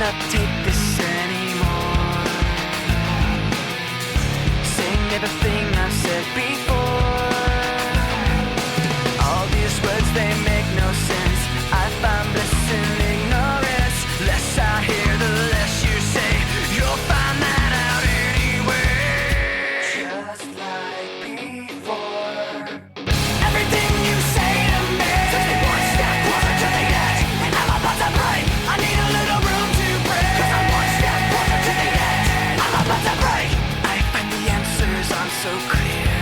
cannot take this anymore. Saying everything I've said before. All these words, they make no sense. I find bliss in ignorance. Less I hear, the less you say. You'll find that out anyway. Just like before. Everything you say to me takes me one step closer to the edge, and I'm about to break. I need a little room to breathe, 'cause I'm one step closer to the edge. I'm about to break. I find the answers aren't so clear.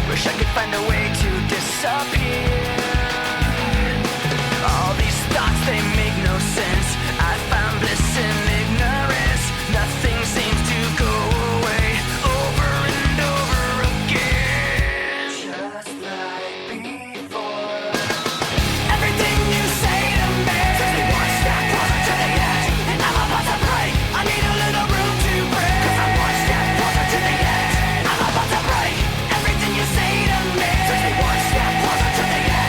Wish I could find a way to disappear. All these thoughts, they make no sense. I found bliss in ignorance. Nothing seems to go away. Over and over again. Just like before. Everything you say to me takes me one step closer to the edge, and I'm about to break. I need a little room to breathe, 'cause I'm one step closer to the edge. I'm about to break. Everything you say to me takes me one step closer to the edge.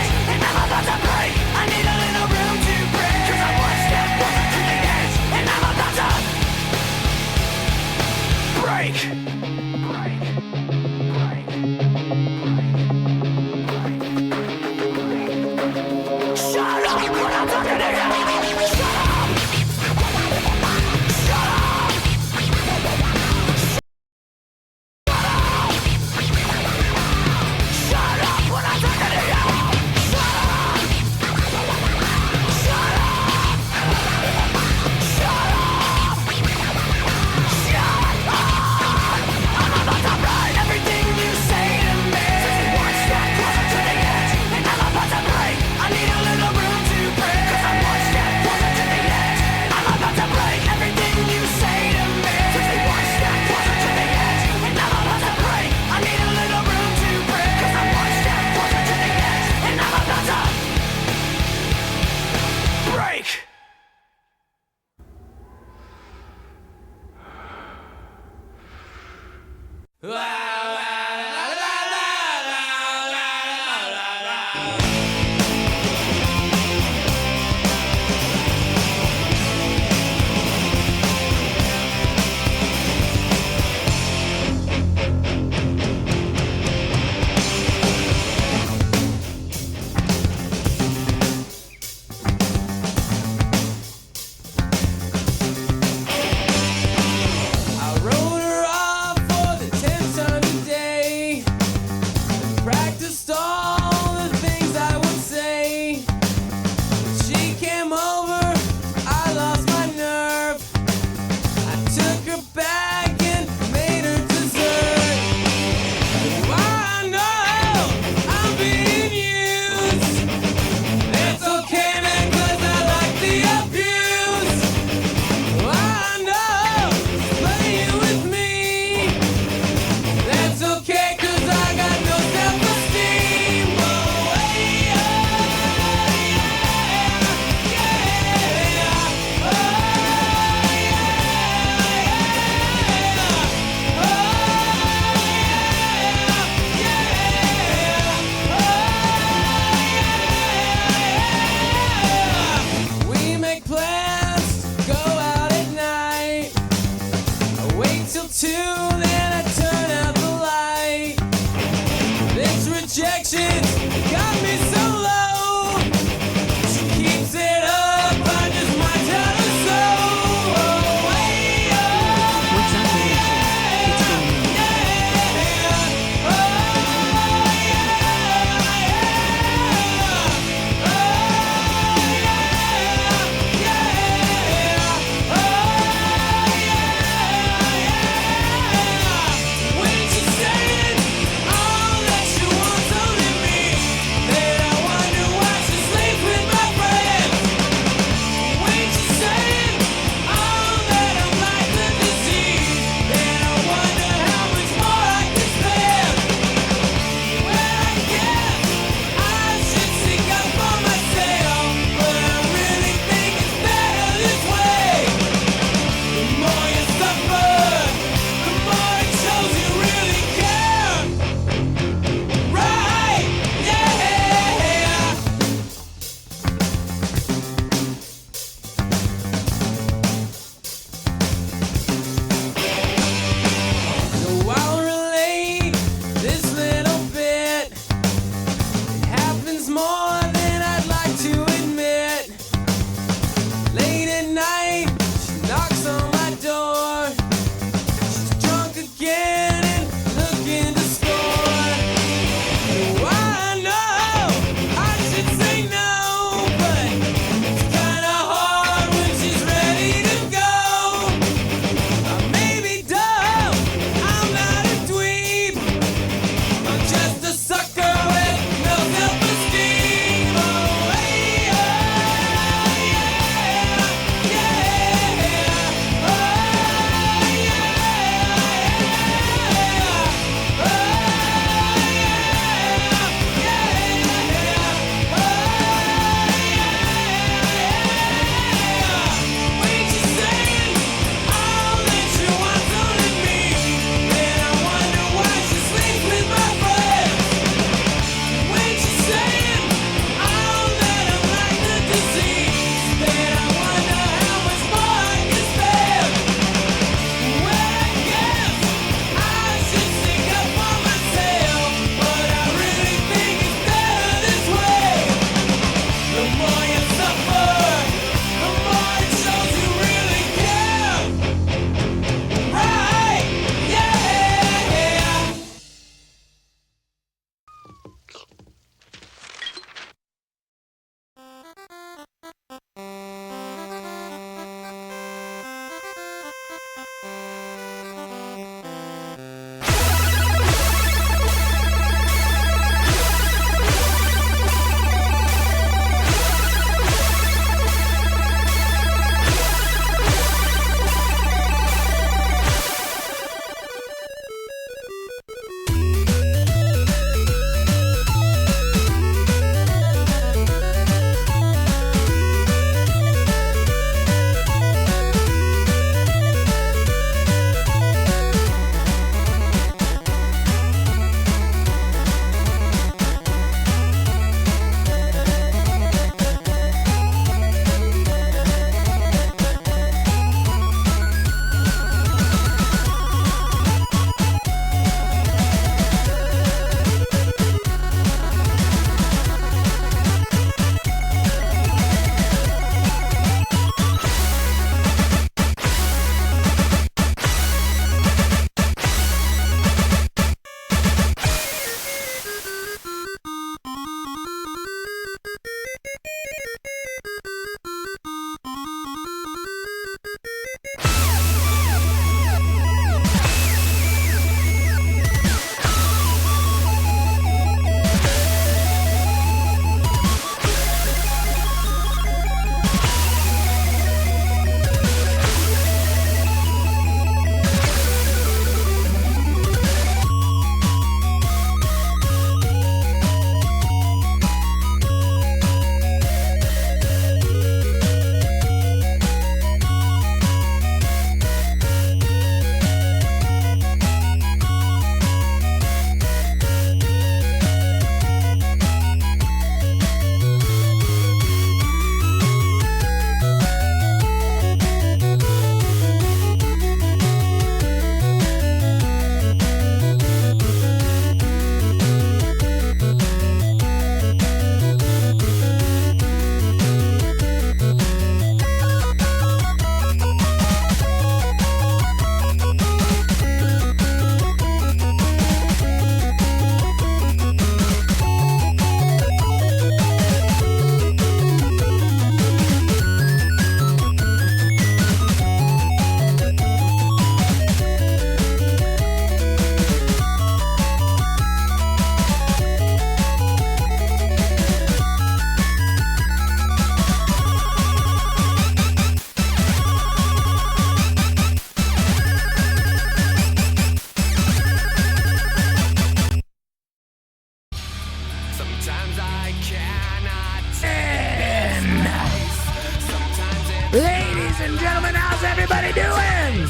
Ladies and gentlemen, how's everybody doing?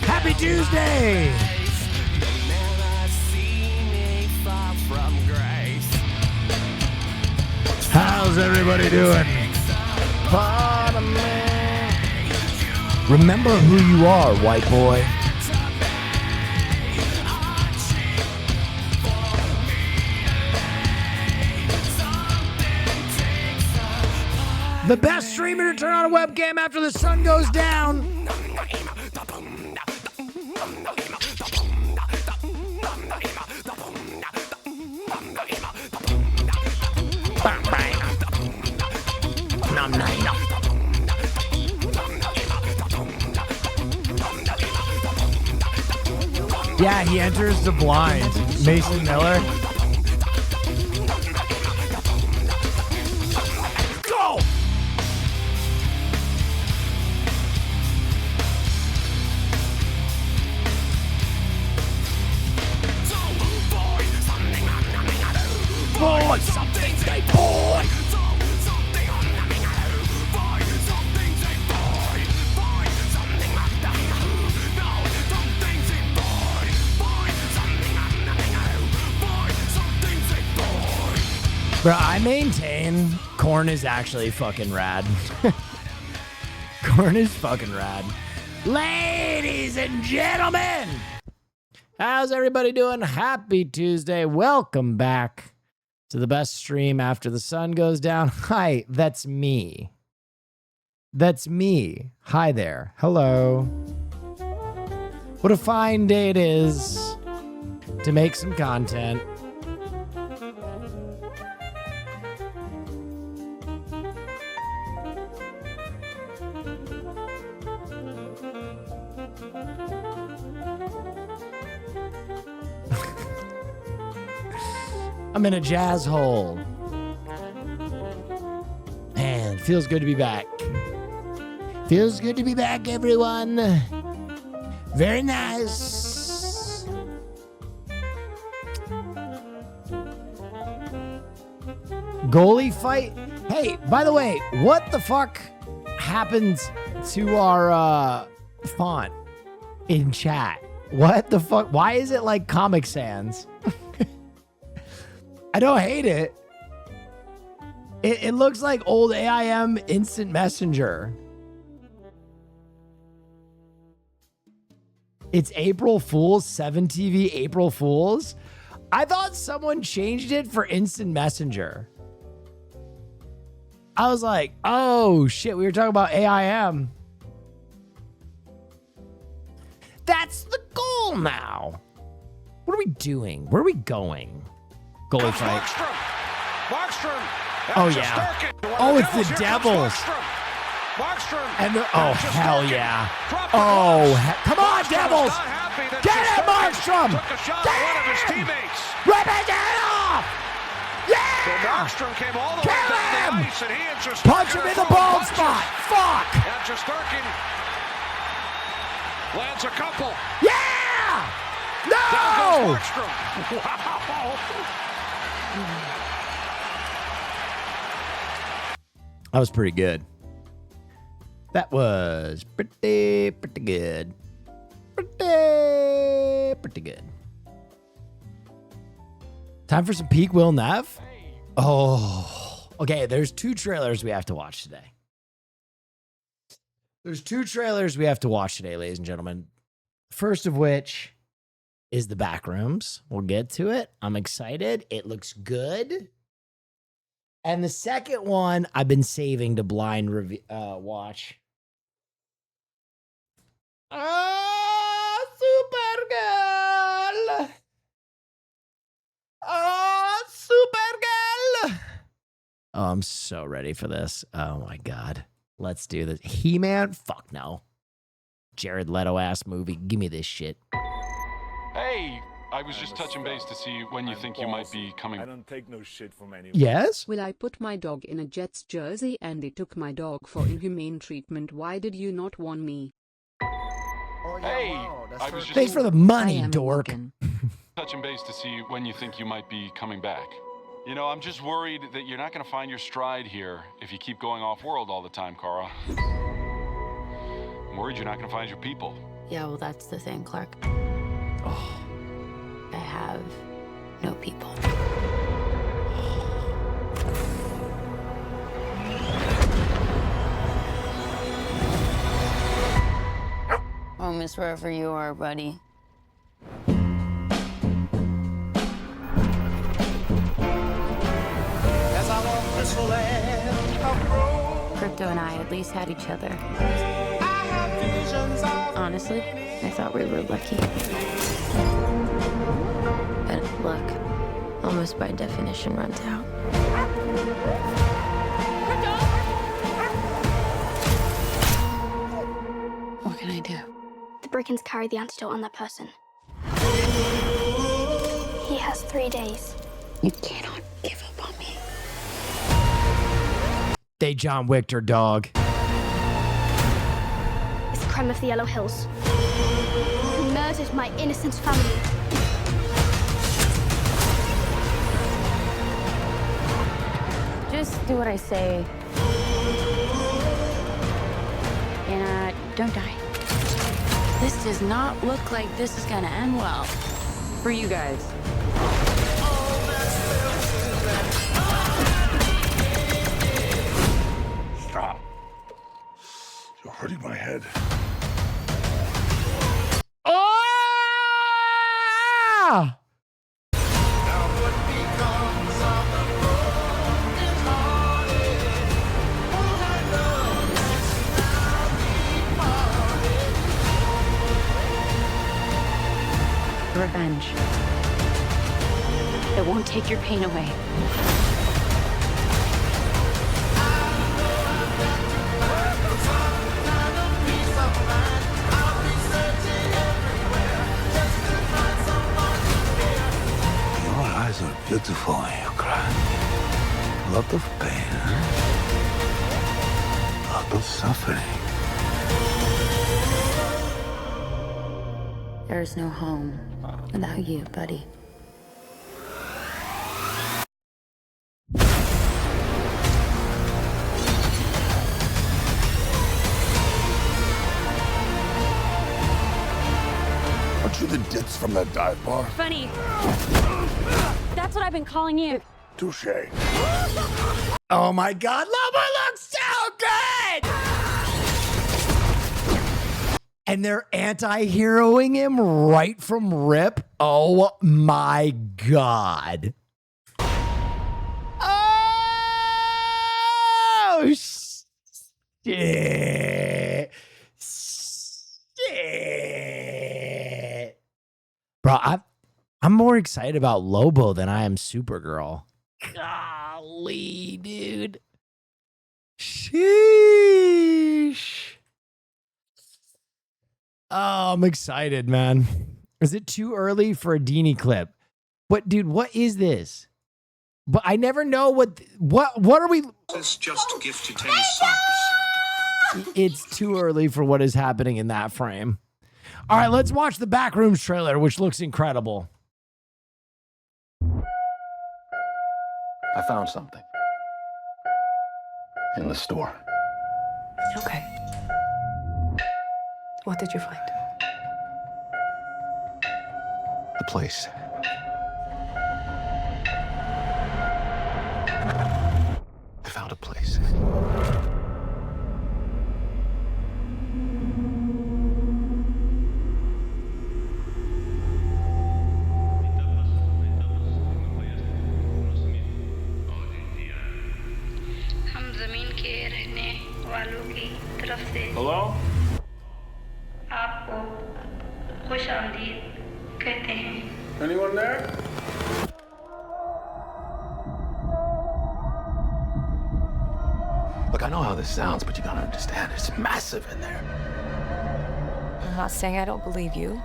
Happy Tuesday! How's everybody doing? Remember who you are, white boy. The best streamer to turn on a webcam after the sun goes down. Yeah, he enters the blind. Mason Miller. Go! Boy, something say boy. Bro, I maintain Korn is actually fucking rad. Korn is fucking rad. Ladies and gentlemen, how's everybody doing? Happy Tuesday. Welcome back to the best stream after the sun goes down. Hi, that's me. That's me. Hi there. Hello. What a fine day it is to make some content. I'm in a jazz hole. Man, feels good to be back. Feels good to be back, everyone. Very nice. Goalie fight. Hey, by the way, what the fuck happened to our font in chat? What the fuck? Why is it like Comic Sans? I don't hate it. It looks like old AIM Instant Messenger. It's April Fool's, 7TV April Fool's. I thought someone changed it for Instant Messenger. I was like, oh shit, we were talking about AIM. That's the goal now. What are we doing? Where are we going? Goalie fight. Markstrom. Oh, yeah. Oh, it's the Devils. And oh, hell yeah. Oh, come on, Devils. Get it, Markstrom. Get him. Rip his head off. Yeah. Markstrom came all the way Kill down him. the ice, and he and Shesterkin Punch him in the bald spot. Fuck. And Shesterkin lands a couple. Yeah. Down No. goes Markstrom. Wow. That was pretty good. That was pretty good. Pretty good. Time for some peak Will Nev. Oh, okay. There's two trailers we have to watch today. There's two trailers we have to watch today, ladies and gentlemen. First of which is The Backrooms. We'll get to it. I'm excited. It looks good. And the second one I've been saving to blind watch. Oh, Supergirl. Oh, Supergirl. Oh, I'm so ready for this. Oh my God. Let's do this. He-Man? Fuck no. Jared Leto ass movie. Give me this shit. Hey, I was just touching base to see when you think you might be coming. I don't take no shit from anyone. Yes? Will I put my dog in a Jets jersey and they took my dog for inhumane treatment? Why did you not warn me? Hey, I was just Thanks for the money, I am dork. Logan. touching base to see when you think you might be coming back. You know, I'm just worried that you're not going to find your stride here if you keep going off-world all the time, Kara. I'm worried you're not going to find your people. Yeah, well, that's the thing, Clark. I have no people. Home is wherever you are, buddy. Crypto and I at least had each other. Honestly, I thought we were lucky. But luck, almost by definition, runs out. What can I do? The Brickens carry the antidote on that person. He has 3 days. You cannot give up on me. They John Wicked her dog. It's the crime of the Yellow Hills. Who murdered my innocent family. Just do what I say. And don't die. This does not look like this is gonna end well. For you guys. Stop. You're hurting my head. Oh! Revenge. It won't take your pain away. Your eyes are beautiful when you cry. A lot of pain, huh? A lot of suffering. There's no home without you, buddy. Aren't you the ditz from that dive bar? Funny. That's what I've been calling you. Touche. Oh my God, Lobo looks so good! And they're anti-heroing him right from rip. Oh my God. Oh, shit. Shit. Bro, I'm more excited about Lobo than I am Supergirl. Golly, dude. Sheesh. Oh, I'm excited, man. Is it too early for a Dini clip? But dude, what is this? But I never know what are we? It's just gifted 10 subs. It's too early for what is happening in that frame. All right, let's watch the Backrooms trailer, which looks incredible. I found something in the store. Okay. What did you find? The place. I found a place. Hello? आपको खुशामदीद कहते हैं। Anyone there? Look, I know how this sounds, but you gotta understand, it's massive in there. I'm not saying I don't believe you.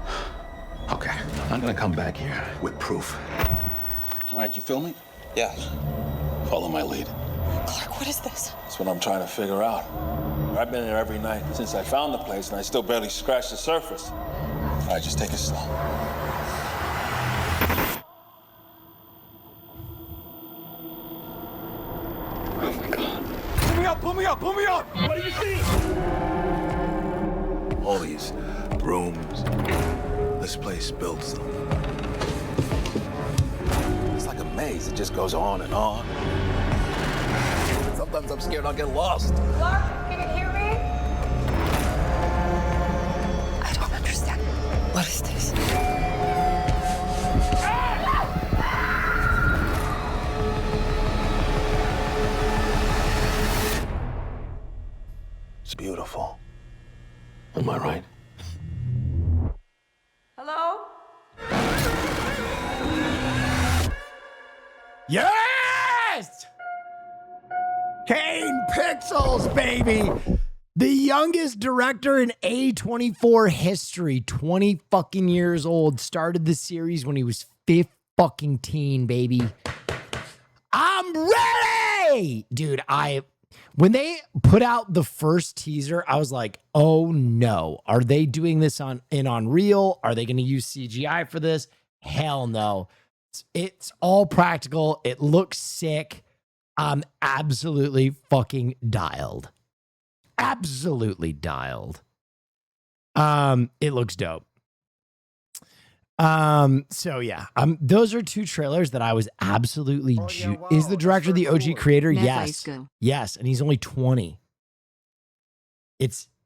Okay, I'm gonna come back here with proof. All right, you filming? Yeah. Follow my lead. Clark, what is this? That's what I'm trying to figure out. I've been there every night since I found the place, and I still barely scratched the surface. All right, just take it slow. me up, pull me up! What do you see? All these rooms. This place builds them. It's like a maze. It just goes on and on. Sometimes I'm scared I'll get lost. Clark, can you hear me? I don't understand. What is this? It's beautiful. Am I right? Hello? Yes! Kane Pixels, baby! The youngest director in A24 history, 20 fucking years old, started the series when he was 15, baby. I'm ready! Dude, when they put out the first teaser, I was like, oh no. Are they doing this in Unreal? Are they going to use CGI for this? Hell no. It's all practical. It looks sick. I'm absolutely fucking dialed. Absolutely dialed. It looks dope. So yeah, those are two trailers that I was absolutely Is the director the OG creator? Yes. Yes, and he's only 20.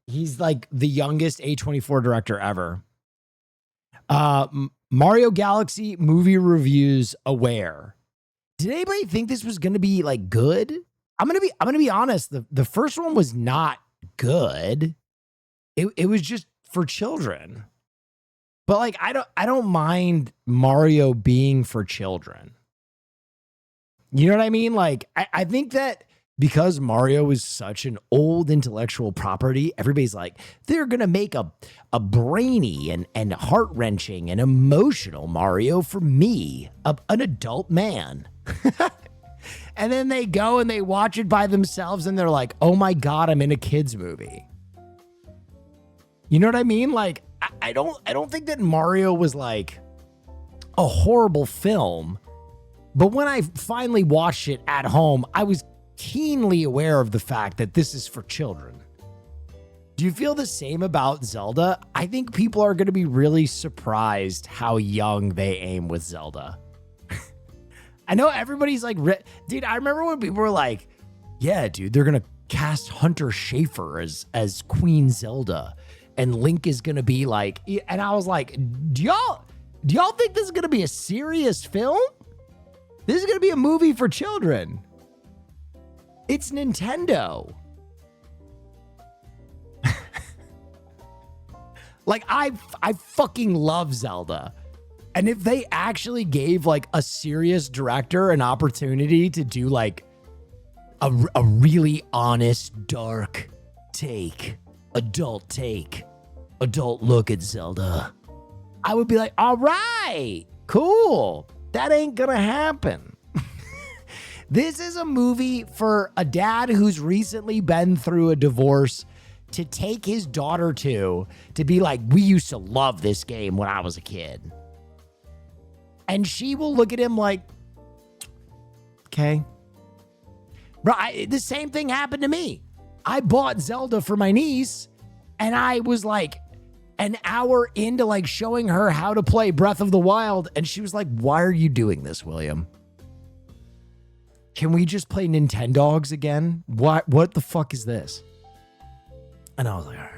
He's like the youngest A24 director ever. Mario Galaxy movie reviews aware. Did anybody think this was going to be like good? I'm going to be honest, the first one was not good. It was just for children. But like I don't mind Mario being for children. You know what I mean? Like I think that because Mario is such an old intellectual property, everybody's like, they're gonna make a brainy and heart-wrenching and emotional Mario for me, an adult man. And then they go and they watch it by themselves and they're like, oh my God, I'm in a kid's movie. You know what I mean? Like, I don't think that Mario was like a horrible film, but when I finally watched it at home, I was keenly aware of the fact that this is for children. Do you feel the same about Zelda? I think people are going to be really surprised how young they aim with Zelda. I know everybody's like, dude, I remember when people were like, yeah, dude, they're going to cast Hunter Schafer as Queen Zelda. And Link is going to be like, and I was like, do y'all think this is going to be a serious film? This is going to be a movie for children. It's Nintendo. Like, I fucking love Zelda. And if they actually gave like a serious director an opportunity to do like a really honest, dark take, adult look at Zelda, I would be like, all right, cool. That ain't gonna happen. This is a movie for a dad who's recently been through a divorce to take his daughter to be like, we used to love this game when I was a kid. And she will look at him like, okay. Bro, the same thing happened to me. I bought Zelda for my niece and I was like an hour into like showing her how to play Breath of the Wild. And she was like, why are you doing this, William? Can we just play Nintendogs again? What the fuck is this? And I was like, all right.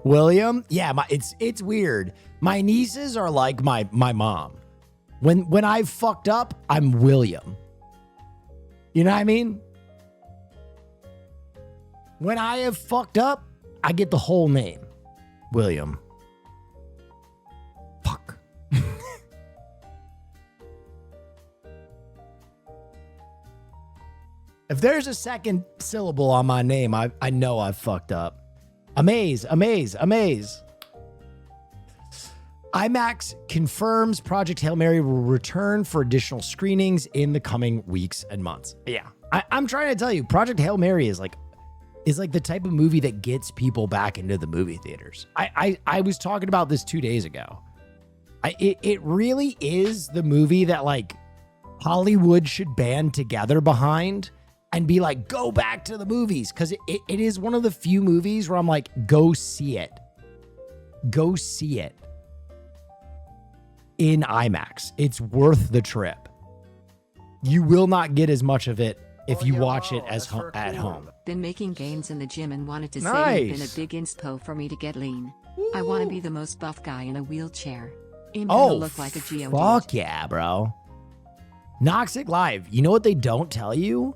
William, yeah, it's weird. My nieces are like my mom. When I fucked up, I'm William. You know what I mean? When I have fucked up, I get the whole name. William. Fuck. If there's a second syllable on my name, I know I've fucked up. Amaze. IMAX confirms Project Hail Mary will return for additional screenings in the coming weeks and months. Yeah, I'm trying to tell you, Project Hail Mary is like is like the type of movie that gets people back into the movie theaters. I was talking about this 2 days ago. It really is the movie that like Hollywood should band together behind and be like, go back to the movies. Because it is one of the few movies where I'm like, go see it. Go see it in IMAX. It's worth the trip. You will not get as much of it if you watch it as at home. Been making gains in the gym and wanted to say Nice. you've been a big inspo for me to get lean. I want to be the most buff guy in a wheelchair. I'm gonna Oh, look like a Geo fuck yeah, bro. Noxic Live. You know what they don't tell you?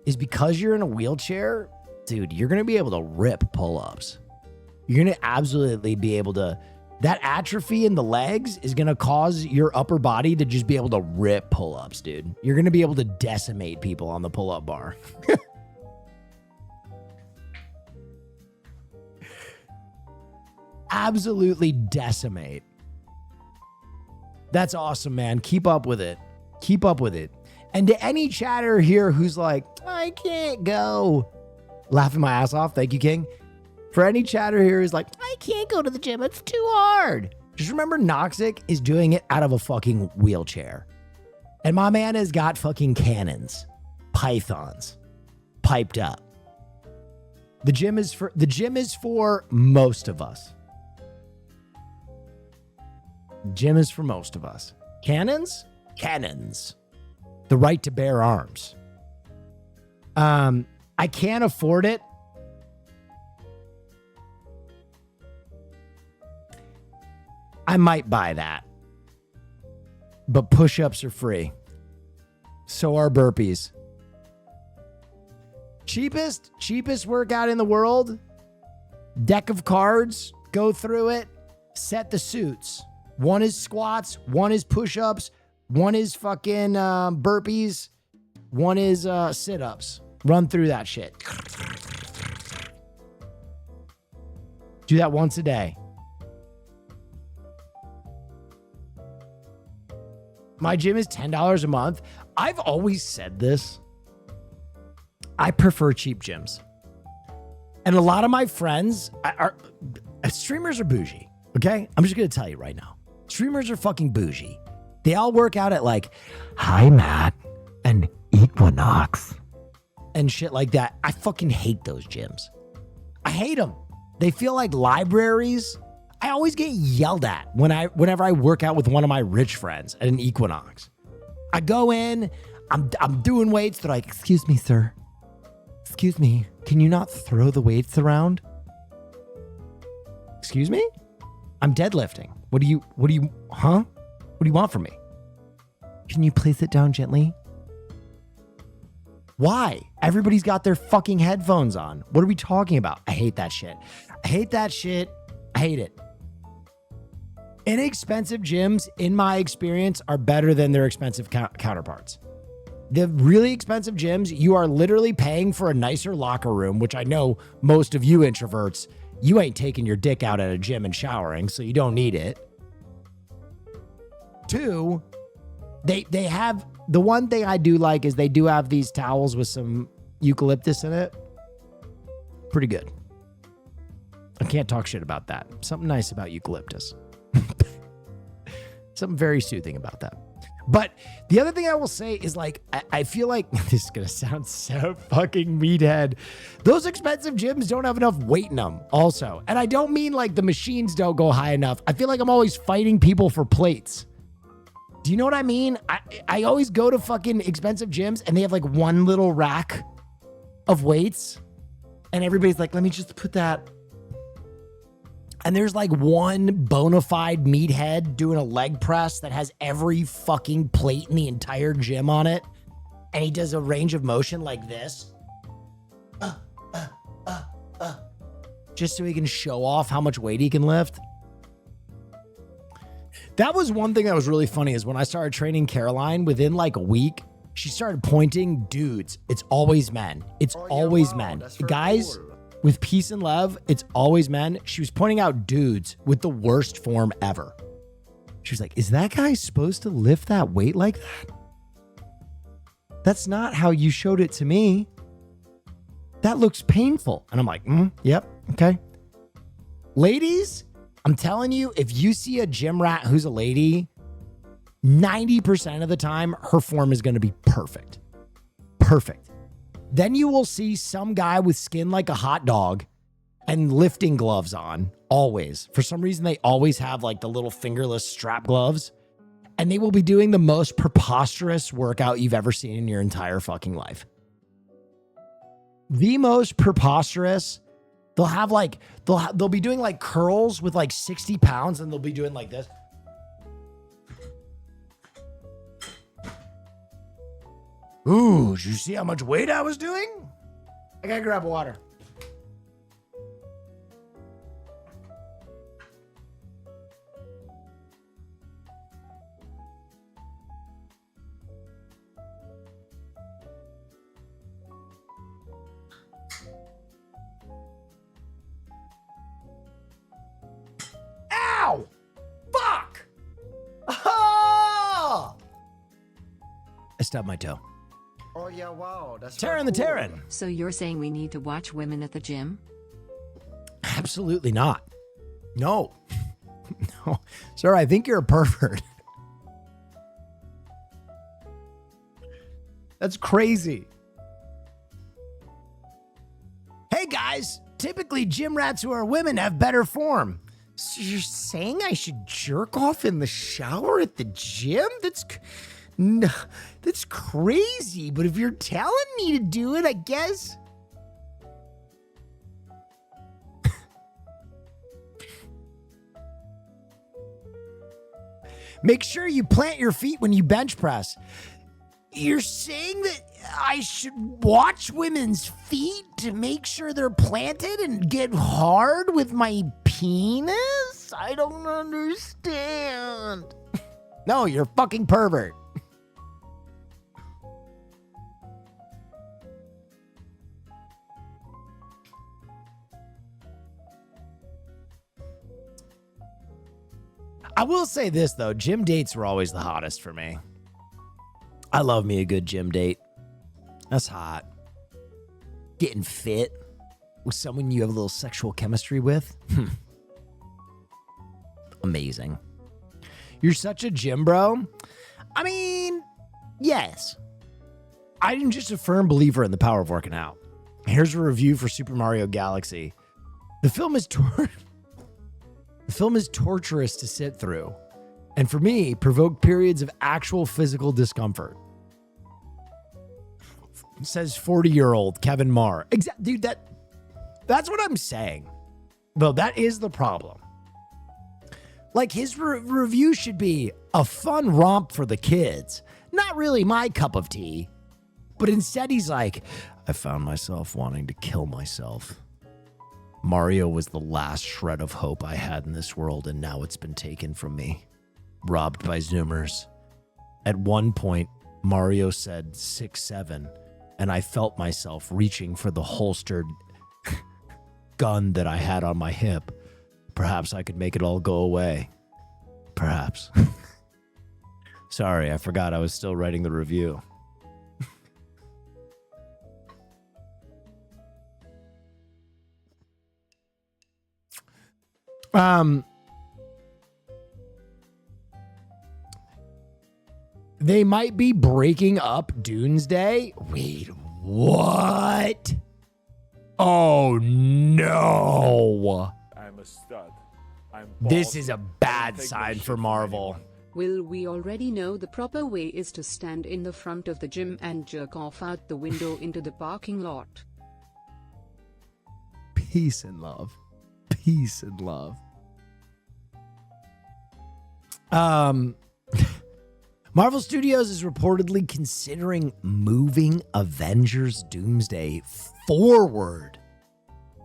Is because you're in a wheelchair, dude, you're going to be able to rip pull-ups. You're going to absolutely be able to. That atrophy in the legs is going to cause your upper body to just be able to rip pull-ups, dude. You're going to be able to decimate people on the pull-up bar. Absolutely decimate. That's awesome, man. Keep up with it. Keep up with it. And to any chatter here who's like, I can't go, laughing my ass off. Thank you, King. For any chatter here who's like, I can't go to the gym. It's too hard. Just remember, Noxic is doing it out of a fucking wheelchair. And my man has got fucking cannons, pythons, piped up. The gym is for most of us. Gym is for most of us. Cannons? Cannons. The right to bear arms. I can't afford it. I might buy that. But push-ups are free. So are burpees. Cheapest workout in the world. Deck of cards. Go through it. Set the suits. One is squats. One is push-ups. One is fucking burpees. One is sit-ups. Run through that shit. Do that once a day. My gym is $10 a month. I've always said this. I prefer cheap gyms. And a lot of my friends streamers are bougie. Okay? I'm just going to tell you right now. Streamers are fucking bougie. They all work out at like, Hi Matt and Equinox and shit like that. I fucking hate those gyms. I hate them. They feel like libraries. I always get yelled at whenever I work out with one of my rich friends at an Equinox. I go in, I'm doing weights. They're like, excuse me, sir. Excuse me. Can you not throw the weights around? Excuse me? I'm deadlifting. What do you want from me? Can you place it down gently? Why? Everybody's got their fucking headphones on. What are we talking about? I hate that shit. I hate that shit. I hate it. Inexpensive gyms, in my experience, are better than their expensive counterparts. The really expensive gyms, you are literally paying for a nicer locker room, which I know most of you introverts, you ain't taking your dick out at a gym and showering, so you don't need it. 2, they have, the one thing I do like is they do have these towels with some eucalyptus in it. Pretty good. I can't talk shit about that. Something nice about eucalyptus. Something very soothing about that. But the other thing I will say is like, I feel like this is going to sound so fucking meathead. Those expensive gyms don't have enough weight in them also. And I don't mean like the machines don't go high enough. I feel like I'm always fighting people for plates. Do you know what I mean? I always go to fucking expensive gyms and they have like one little rack of weights. And everybody's like, let me just put that. And there's like one bona fide meathead doing a leg press that has every fucking plate in the entire gym on it. And he does a range of motion like this. Just so he can show off how much weight he can lift. That was one thing that was really funny is when I started training Caroline, within like a week, she started pointing, dudes, it's always men. It's always men. Guys, cool. With peace and love, it's always men. She was pointing out dudes with the worst form ever. She was like, is that guy supposed to lift that weight like that? That's not how you showed it to me. That looks painful. And I'm like, yep, okay. Ladies, I'm telling you, if you see a gym rat who's a lady, 90% of the time, her form is going to be perfect. Perfect. Then you will see some guy with skin like a hot dog and lifting gloves on, always. For some reason, they always have like the little fingerless strap gloves, and they will be doing the most preposterous workout you've ever seen in your entire fucking life. The most preposterous. They'll have like, they'll be doing like curls with like 60 pounds, and they'll be doing like this. Ooh, did you see how much weight I was doing? I gotta grab water. Ow! Fuck! Oh! I stubbed my toe. Oh yeah, wow. That's Taryn the Terran. So you're saying we need to watch women at the gym? Absolutely not. No. No. Sir, I think you're a pervert. That's crazy. Hey guys, typically gym rats who are women have better form. So you're saying I should jerk off in the shower at the gym? That's crazy, but if you're telling me to do it, I guess. Make sure you plant your feet when you bench press. You're saying that I should watch women's feet to make sure they're planted and get hard with my penis? I don't understand. No, you're a fucking pervert. I will say this, though. Gym dates were always the hottest for me. I love me a good gym date. That's hot. Getting fit with someone you have a little sexual chemistry with. Amazing. You're such a gym bro. I mean, yes. I'm just a firm believer in the power of working out. Here's a review for Super Mario Galaxy. The film is torturous to sit through, and for me, provoked periods of actual physical discomfort. Says 40-year-old Kevin Marr. Dude, that's what I'm saying. Though that is the problem. Like, his review should be a fun romp for the kids. Not really my cup of tea. But instead he's like, I found myself wanting to kill myself. Mario was the last shred of hope I had in this world, and now it's been taken from me. Robbed by Zoomers. At one point, Mario said 6'7", and I felt myself reaching for the holstered gun that I had on my hip. Perhaps I could make it all go away. Perhaps. Sorry, I forgot I was still writing the review. They might be breaking up Doomsday. Wait, what? Oh no. I'm a stud. This is a bad sign for Marvel. Will we already know the proper way is to stand in the front of the gym and jerk off out the window into the parking lot? Peace and love. Peace and love. Marvel Studios is reportedly considering moving Avengers Doomsday forward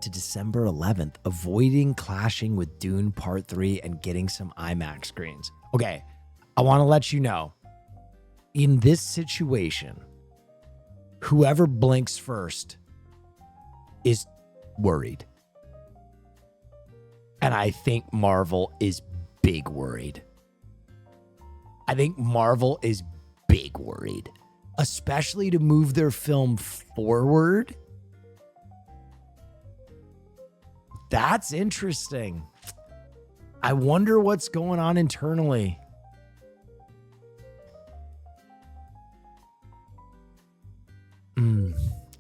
to December 11th, avoiding clashing with Dune Part 3 and getting some IMAX screens. Okay, I want to let you know, in this situation, whoever blinks first is worried. And I think Marvel is big worried. I think Marvel is big worried, especially to move their film forward That's interesting. I wonder what's going on internally.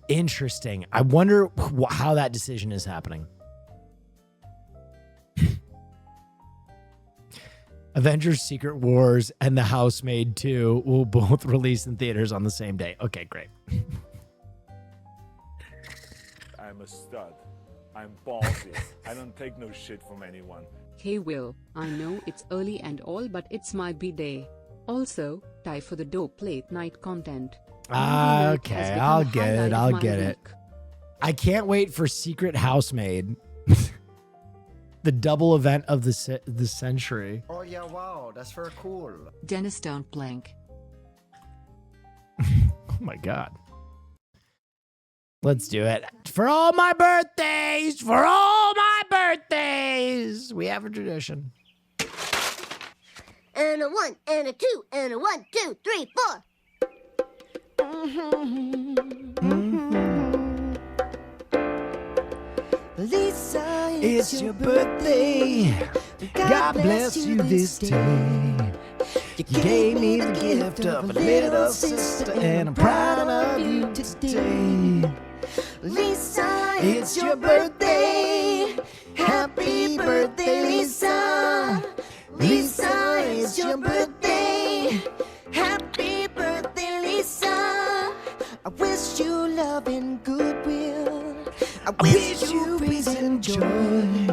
Interesting. I wonder how that decision is happening. Avengers Secret Wars and The Housemaid 2 will both release in theaters on the same day. Okay, great. I'm a stud. I'm ballsy. I don't take no shit from anyone. Hey Will, I know it's early and all, but it's my B-day. Also, tie for the dope late night content. Okay, I'll get it. I'll get it. I can't wait for Secret Housemaid. The double event of the century. Oh yeah, wow, that's very cool. Dennis, don't blink. Oh my God. Let's do it. For all my birthdays, for all my birthdays. We have a tradition. And a 1, and a 2, and a 1, 2, 3, 4. Lisa, it's your birthday. God bless you this day. You gave me the gift of a little sister, and I'm proud of you today. Lisa, It's your birthday. Happy birthday, Lisa. Lisa, it's your birthday. Happy birthday, Lisa. I wish you love and goodwill. I wish you peace and joy.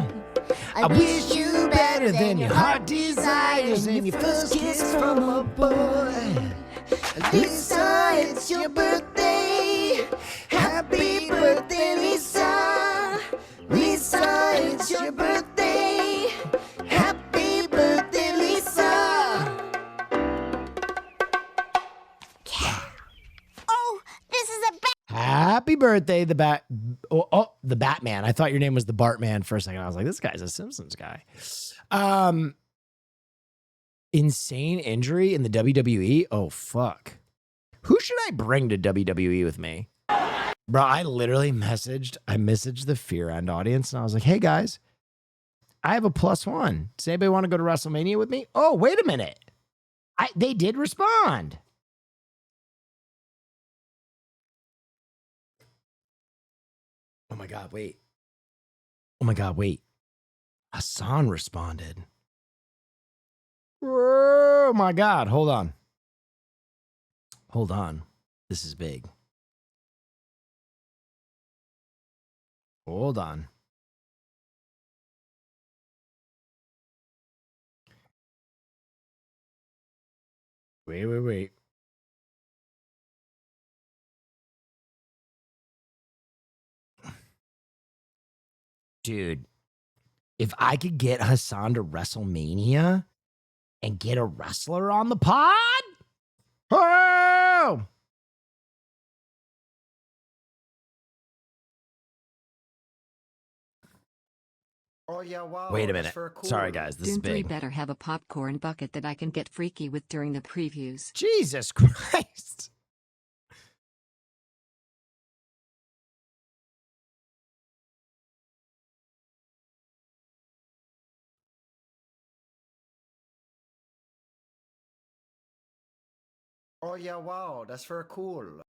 I wish you better than your heart desires and your first kiss from a boy. Lisa, it's your birthday. Happy birthday, Lisa. Lisa, it's your birthday. Happy birthday, Lisa. Oh, this is a Happy birthday, the the Batman. I thought your name was the Bartman for a second. I was like, this guy's a Simpsons guy. Insane injury in the WWE. Oh, fuck. Who should I bring to WWE with me? Bro, I literally messaged the Fear End audience and I was like, hey guys, I have a +1. Does anybody want to go to WrestleMania with me? Oh, wait a minute. They did respond. Oh my God, wait. Oh my God, wait. Hassan responded. Oh my God, hold on. Hold on. This is big. Hold on. Wait. Dude, if I could get Hassan to WrestleMania and get a wrestler on the pod, oh! Oh yeah, wow. Wait a that's minute. very cool. Sorry, guys. This is Didn't we big. better have a popcorn bucket that I can get freaky with during the previews? Jesus Christ. Oh yeah, wow, that's very cool.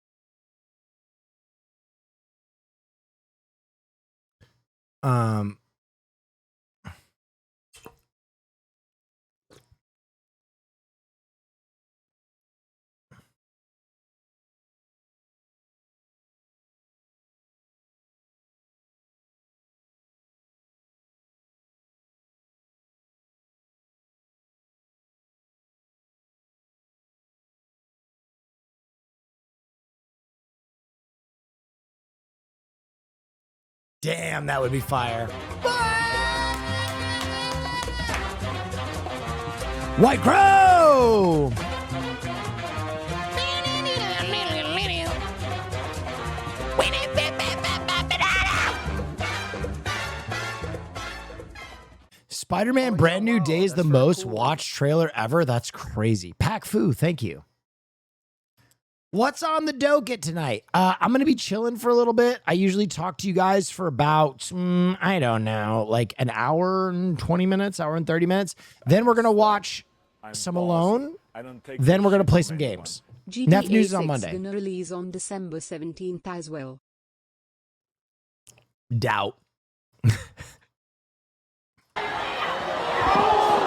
Damn, that would be fire. White Crow! Spider-Man Brand New Day is the most watched trailer ever. That's crazy. Pac Fu, thank you. What's on the docket tonight? I'm going to be chilling for a little bit. I usually talk to you guys for about, I don't know, like an hour and 20 minutes, hour and 30 minutes. Then we're going to watch some Alone. Then we're going to play some games. GTA Nef News is 6 on Monday. gonna release on December 17th as well. Doubt.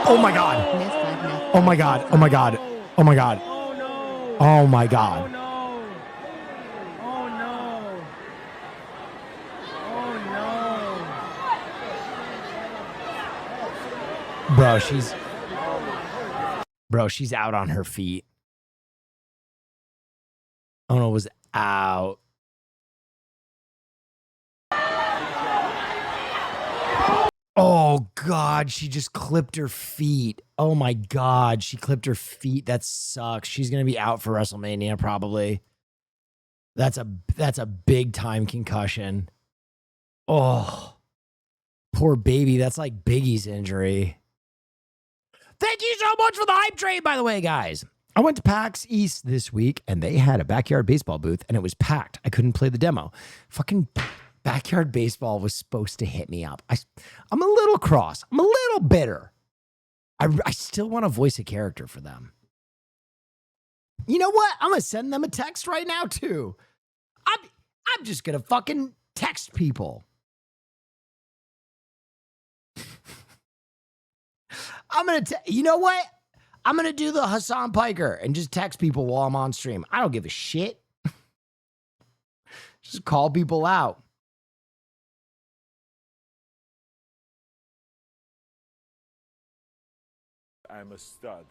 Oh my God. Oh my God. Oh my God. Oh my God. Oh my God. Bro, she's out on her feet. Ono was out. Oh God, she just clipped her feet. Oh my God, she clipped her feet. That sucks. She's gonna be out for WrestleMania probably. That's a big time concussion. Oh, poor baby. That's like Biggie's injury. Thank you so much for the hype train, by the way, guys. I went to PAX East this week and they had a backyard baseball booth and it was packed. I couldn't play the demo. Fucking backyard baseball was supposed to hit me up. I'm a little cross. I'm a little bitter. I still want to voice a character for them. You know what? I'm going to send them a text right now too. I'm just going to fucking text people. You know what? I'm going to do the Hassan Piker and just text people while I'm on stream. I don't give a shit. Just call people out. I'm a stud.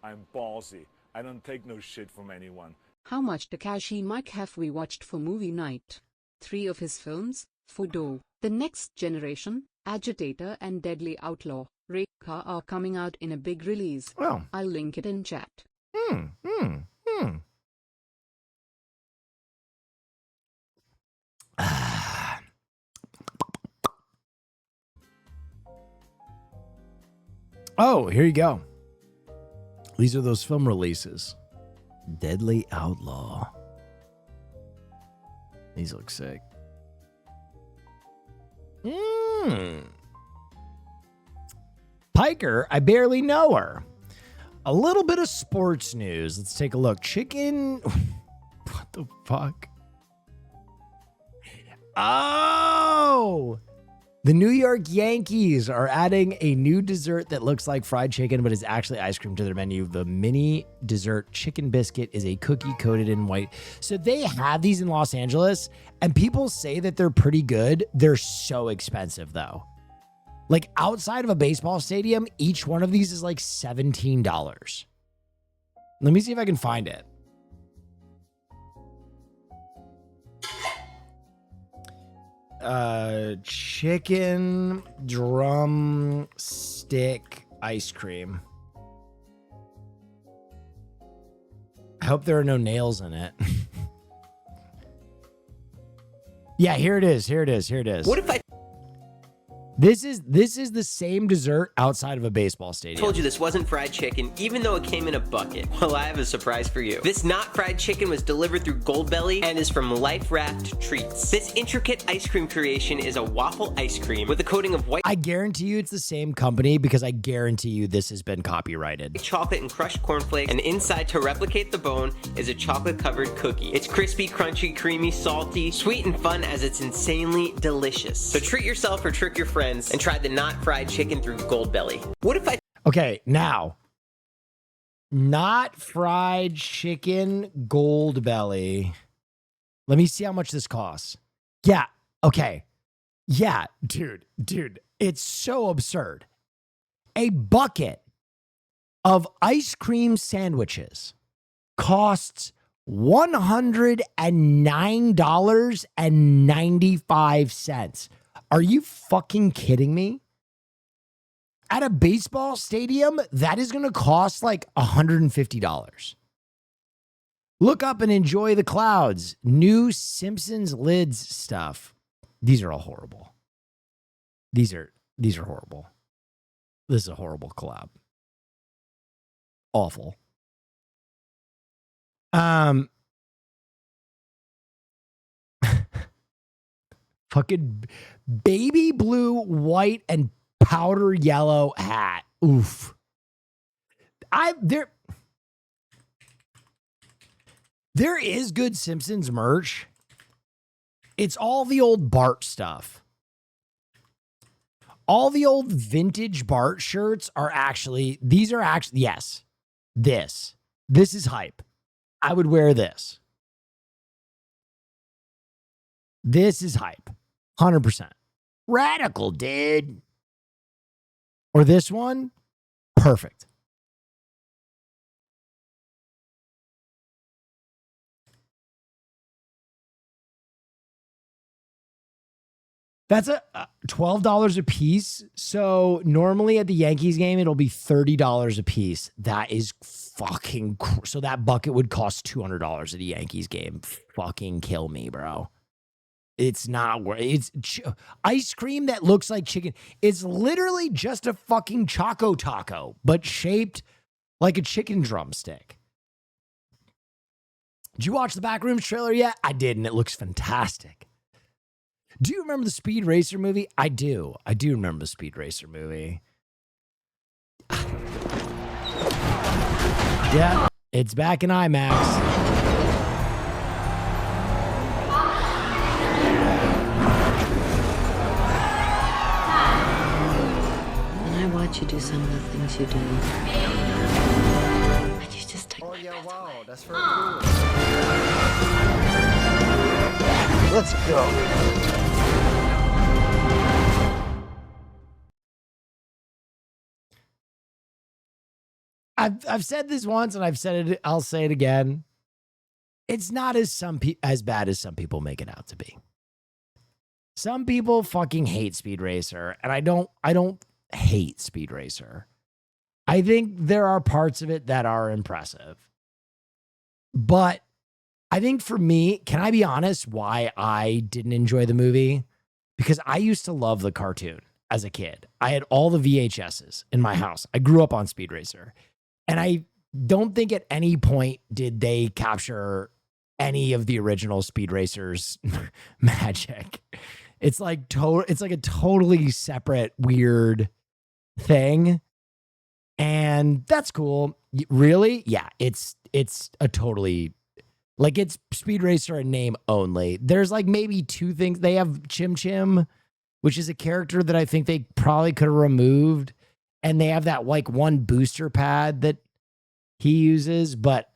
I'm ballsy. I don't take no shit from anyone. How much Takashi Miike have we watched for movie night? 3 of his films, Fudo, The Next Generation, Agitator and Deadly Outlaw, Rekha are coming out in a big release. Well, I'll link it in chat. Oh, here you go. These are those film releases. Deadly Outlaw. These look sick. Piker, I barely know her. A little bit of sports news. Let's take a look. Chicken. What the fuck? Oh! The New York Yankees are adding a new dessert that looks like fried chicken, but is actually ice cream to their menu. The mini dessert chicken biscuit is a cookie coated in white. So they have these in Los Angeles, and people say that they're pretty good. They're so expensive, though. Like outside of a baseball stadium, each one of these is like $17. Let me see if I can find it. Chicken drum stick ice cream. I hope there are no nails in it. Yeah, here it is. Here it is. Here it is. What if I This is the same dessert outside of a baseball stadium. told you this wasn't fried chicken, even though it came in a bucket? Well, I have a surprise for you. This not fried chicken was delivered through Goldbelly and is from Life Raft Treats. This intricate ice cream creation is a waffle ice cream with a coating of white I guarantee you it's the same company because I guarantee you this has been copyrighted. chocolate and crushed cornflakes, and inside to replicate the bone is a chocolate-covered cookie. It's crispy, crunchy, creamy, salty, sweet, and fun as it's insanely delicious. So treat yourself or trick your friends and try the not fried chicken through Goldbelly. What if I Okay, now, not fried chicken Goldbelly. Let me see how much this costs. Yeah, okay. Yeah, dude, it's so absurd. A bucket of ice cream sandwiches costs $109.95. Are you fucking kidding me? At a baseball stadium, that is going to cost like $150. Look up and enjoy the clouds. New Simpsons lids stuff. These are all horrible. These are horrible. This is a horrible collab. Awful. Fucking baby blue, white, and powder yellow hat. Oof. There is good Simpsons merch. It's all the old Bart stuff. All the old vintage Bart shirts are actually, yes, this is hype. I would wear this. This is hype. 100%. Radical, dude. Or this one, perfect. That's a $12 a piece. So normally at the Yankees game, it'll be $30 a piece. That is fucking so that bucket would cost $200 at a Yankees game. Fucking kill me, bro. It's not worth it. It's ice cream that looks like chicken. It's literally just a fucking Choco Taco, but shaped like a chicken drumstick. Did you watch the Backrooms trailer yet? I did, and it looks fantastic. Do you remember the Speed Racer movie? I do. I do remember the Speed Racer movie. Yeah, it's back in IMAX. When I watch you do some of the things you do, you just take my breath wow, away. that's very cool. Let's go. I've said this once and I've said it, I'll say it again. It's not as bad as some people make it out to be. Some people fucking hate Speed Racer, and I don't hate Speed Racer. I think there are parts of it that are impressive. But I think for me, can I be honest why I didn't enjoy the movie? Because I used to love the cartoon as a kid. I had all the VHSs in my house. I grew up on Speed Racer. And I don't think at any point did they capture any of the original Speed Racers magic. It's like a totally separate, weird thing. And that's cool. Really? Yeah, it's a totally, like, it's Speed Racer in name only. There's like maybe two things. They have Chim Chim, which is a character that I think they probably could have removed. And they have that like one booster pad that he uses, but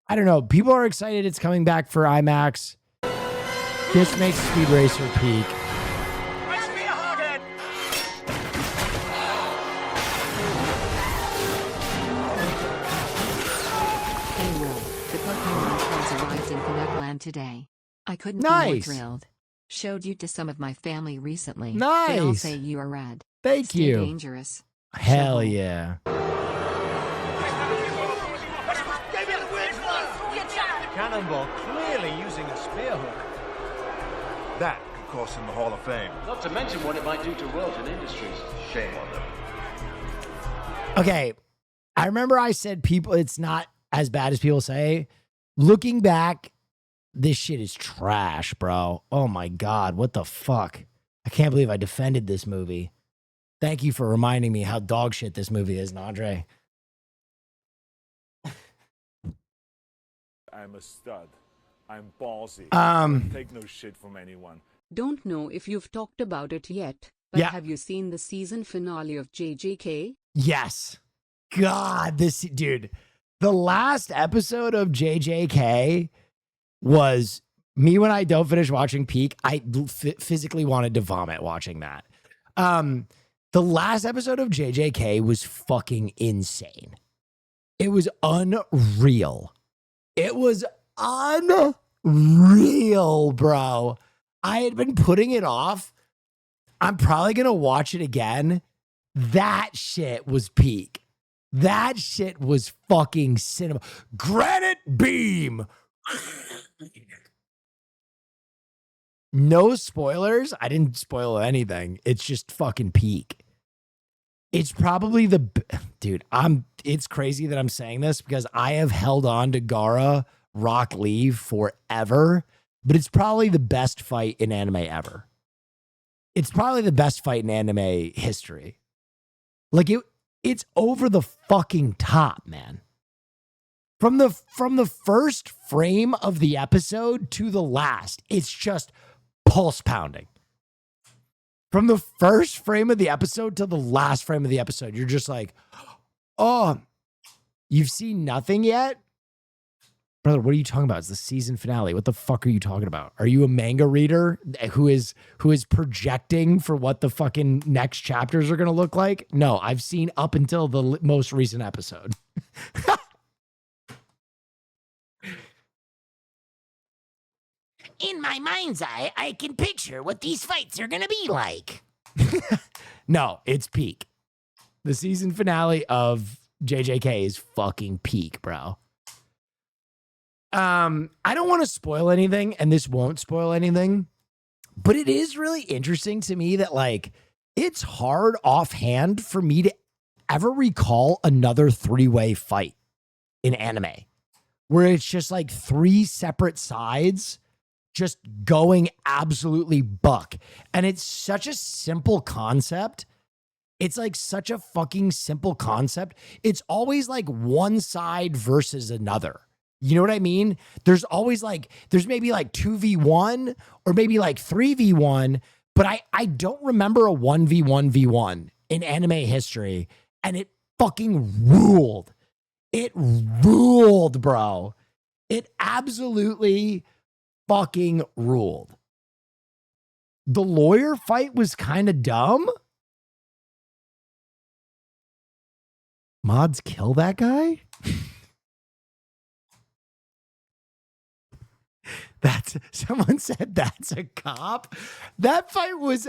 I don't know. People are excited it's coming back for IMAX. This makes Speed Racer peak. Hey Will, the Pokemon cards arrived in Connectland today. I couldn't be Nice. more thrilled. Showed you to some of my family recently. They all Nice. say you are rad. Thank Stay you. dangerous. Hell Shovel. yeah. Cannonball clearly using a spear hook. That could cost him the Hall of Fame. Not to mention what it might do to Royalton Industries. Shame on them. Okay. I remember I said it's not as bad as people say. Looking back, this shit is trash, bro. Oh my God. What the fuck? I can't believe I defended this movie. Thank you for reminding me how dog shit this movie is, Andre. I'm a stud. I'm ballsy. Um, I don't take no shit from anyone. Don't know if you've talked about it yet, but Yeah. have you seen the season finale of JJK? Yes. God, dude, the last episode of JJK was me when I don't finish watching Peak. I physically wanted to vomit watching that. The last episode of JJK was fucking insane. It was unreal. It was unreal, bro. I had been putting it off. I'm probably going to watch it again. That shit was peak. That shit was fucking cinema. Granite Beam. No spoilers. I didn't spoil anything. It's just fucking peak. It's probably dude, it's crazy that I'm saying this because I have held on to Gara Rock Lee forever. but it's probably the best fight in anime ever. It's probably the best fight in anime history. Like it's over the fucking top, man. From the first frame of the episode to the last, it's just pulse pounding. From the first frame of the episode to the last frame of the episode, you're just like, oh, you've seen nothing yet? Brother, what are you talking about? It's the season finale. What the fuck are you talking about? Are you a manga reader who is projecting for what the fucking next chapters are going to look like? No, I've seen up until the most recent episode. In my mind's eye, I can picture what these fights are going to be like. No, it's peak. The season finale of JJK is fucking peak, bro. I don't want to spoil anything, and this won't spoil anything, but it is really interesting to me that, like, it's hard offhand for me to ever recall another three-way fight in anime where it's just like three separate sides just going absolutely buck. And it's such a simple concept. It's like such a fucking simple concept. It's always like one side versus another. You know what I mean? There's always like, there's maybe like 2v1 or maybe like 3v1, but I don't remember a 1v1v1 in anime history. And it fucking ruled. It ruled, bro. It absolutely fucking ruled. The lawyer fight was kind of dumb. Mods kill that guy? Someone said that's a cop. That fight was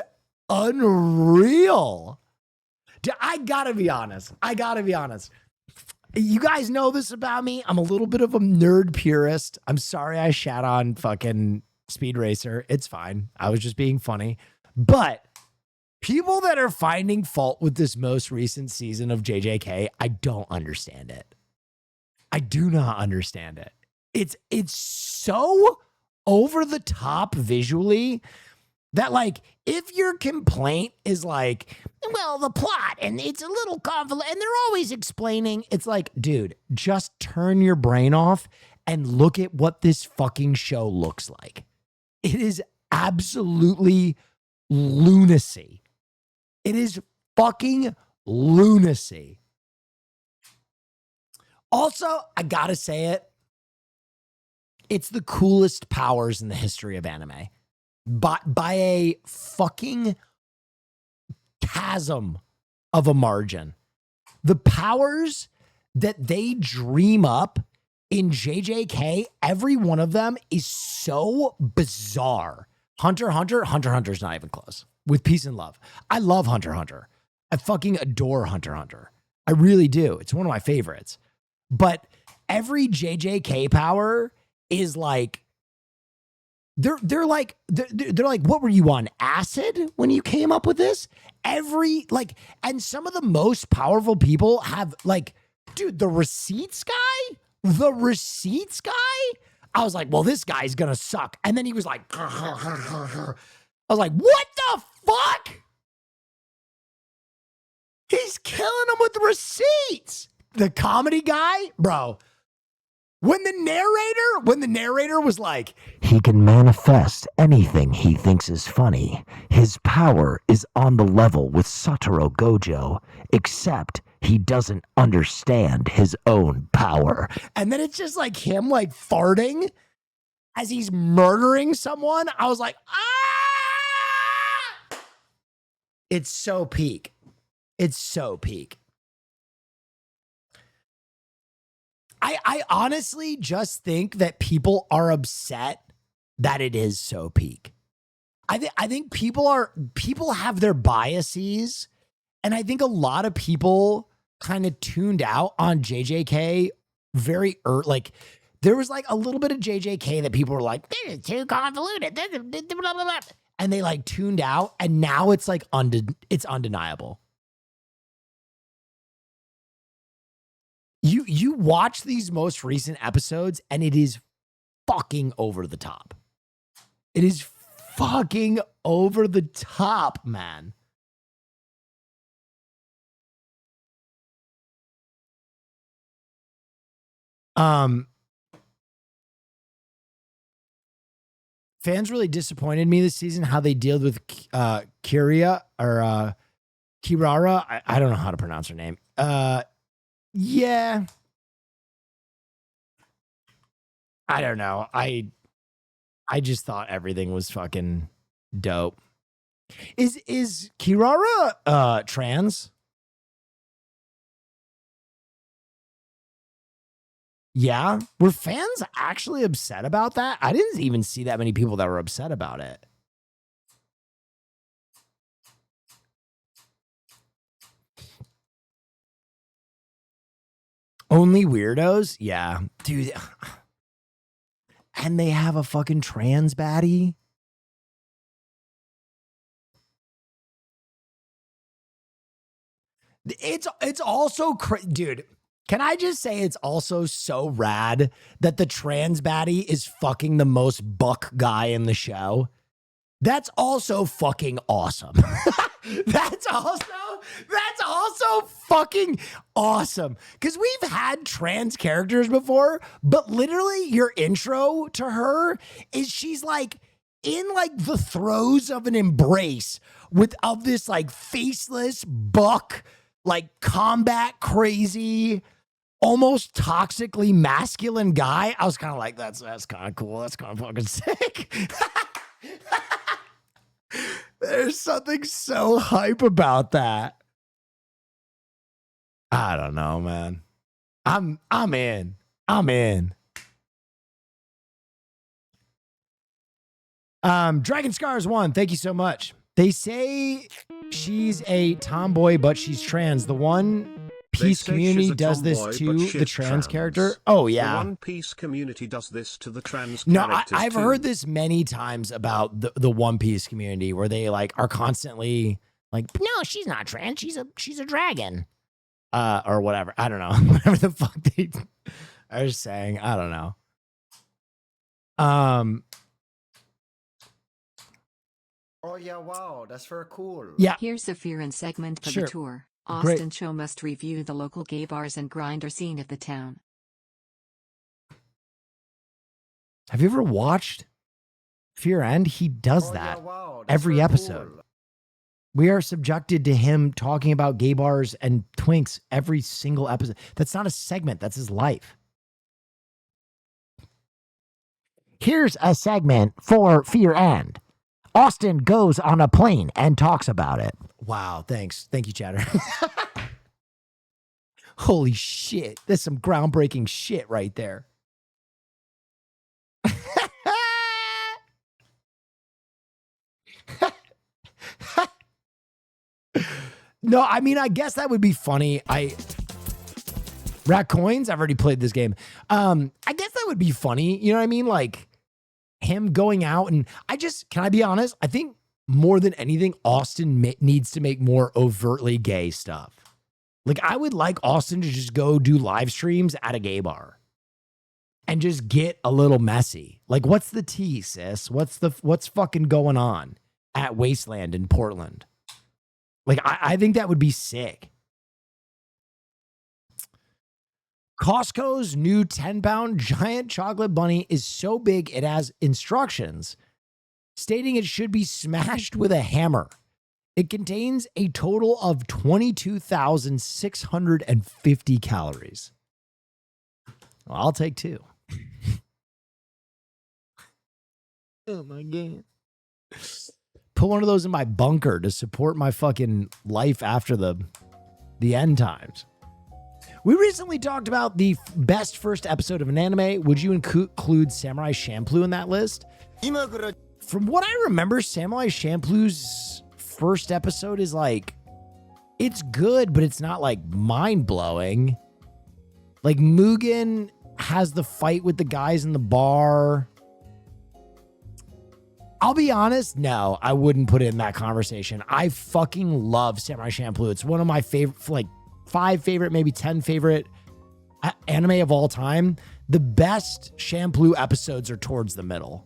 unreal. I gotta be honest. You guys know this about me. I'm a little bit of a nerd purist. I'm sorry I shat on fucking Speed Racer. It's fine. I was just being funny. But people that are finding fault with this most recent season of JJK, I don't understand it. I do not understand it. It's so over the top visually that, like, if your complaint is like, well, the plot and it's a little convoluted and they're always explaining, it's like, dude, just turn your brain off and look at what this fucking show looks like. It is absolutely lunacy. It is fucking lunacy. Also, I gotta say it. It's the coolest powers in the history of anime. By a fucking chasm of a margin. The powers that they dream up in JJK, every one of them is so bizarre. Hunter Hunter's not even close. With peace and love. I love Hunter x Hunter. I fucking adore Hunter x Hunter. I really do. It's one of my favorites. But every JJK power is like, they're like, what were you on, acid when you came up with this? And some of the most powerful people have, like, dude, the receipts guy. I was like, well, this guy's gonna suck. And then he was like, I was like, what the fuck? He's killing him with receipts. The comedy guy, bro. When the narrator was like, he can manifest anything he thinks is funny. His power is on the level with Satoru Gojo, except he doesn't understand his own power. And then it's just like him like farting as he's murdering someone. I was like, ah! It's so peak. It's so peak. I honestly just think that people are upset that it is so peak. I think people have their biases, and I think a lot of people kind of tuned out on JJK very early. Like, there was like a little bit of JJK that people were like, this is too convoluted, and they like tuned out, and now it's like it's undeniable. You watch these most recent episodes and it is fucking over the top. It is fucking over the top, man. Fans really disappointed me this season how they dealt with Kirara. I don't know how to pronounce her name. Yeah. I don't know. I just thought everything was fucking dope. Is Kirara trans? Yeah. Were fans actually upset about that? I didn't even see that many people that were upset about it. Only weirdos? Yeah. Dude. And they have a fucking trans baddie? It's also dude. Can I just say it's also so rad that the trans baddie is fucking the most buck guy in the show? That's also fucking awesome. That's also fucking awesome. Because we've had trans characters before, but literally your intro to her is she's like in like the throes of an embrace of this like faceless buck, like combat crazy, almost toxically masculine guy. I was kind of like, that's kind of cool. That's kind of fucking sick. There's something so hype about that. I don't know, man. I'm in. Dragon Scars 1, thank you so much. They say she's a tomboy, but she's trans. The One Piece community does this to the trans character. Oh, yeah. The One Piece community does this to the trans No, characters I've heard this many times about the One Piece community where they like are constantly like, no, she's not trans. She's a dragon. Or whatever. I don't know. Whatever the fuck they are saying. I don't know. Oh yeah, wow, that's very cool. Yeah. Here's the Fear and segment for Sure. the tour. Great. Austin Show must review the local gay bars and grinder scene of the town. Have you ever watched Fear End? He does that every episode. Cool. We are subjected to him talking about gay bars and twinks every single episode. That's not a segment. That's his life. Here's a segment for Fear End. Austin goes on a plane and talks about it. Wow, thanks. Thank you, Chatter. Holy shit. That's some groundbreaking shit right there. No, I mean, I guess that would be funny. Rat Coins, I've already played this game. I guess that would be funny. You know what I mean? Like him going out and can I be honest? I think more than anything, Austin needs to make more overtly gay stuff. Like I would like Austin to just go do live streams at a gay bar and just get a little messy. Like what's the tea, sis? What's fucking going on at Wasteland in Portland? Like, I think that would be sick. Costco's new 10-pound giant chocolate bunny is so big it has instructions stating it should be smashed with a hammer. It contains a total of 22,650 calories. Well, I'll take 2. Oh, my God. Put one of those in my bunker to support my fucking life after the end times. We recently talked about the best first episode of an anime. Would you include Samurai Champloo in that list? From what I remember, Samurai Champloo's first episode is like, it's good, but it's not like mind-blowing. Like Mugen has the fight with the guys in the bar. I'll be honest, no, I wouldn't put it in that conversation. I fucking love Samurai Champloo. It's one of my favorite, like 5 favorite, maybe 10 favorite anime of all time. The best Champloo episodes are towards the middle.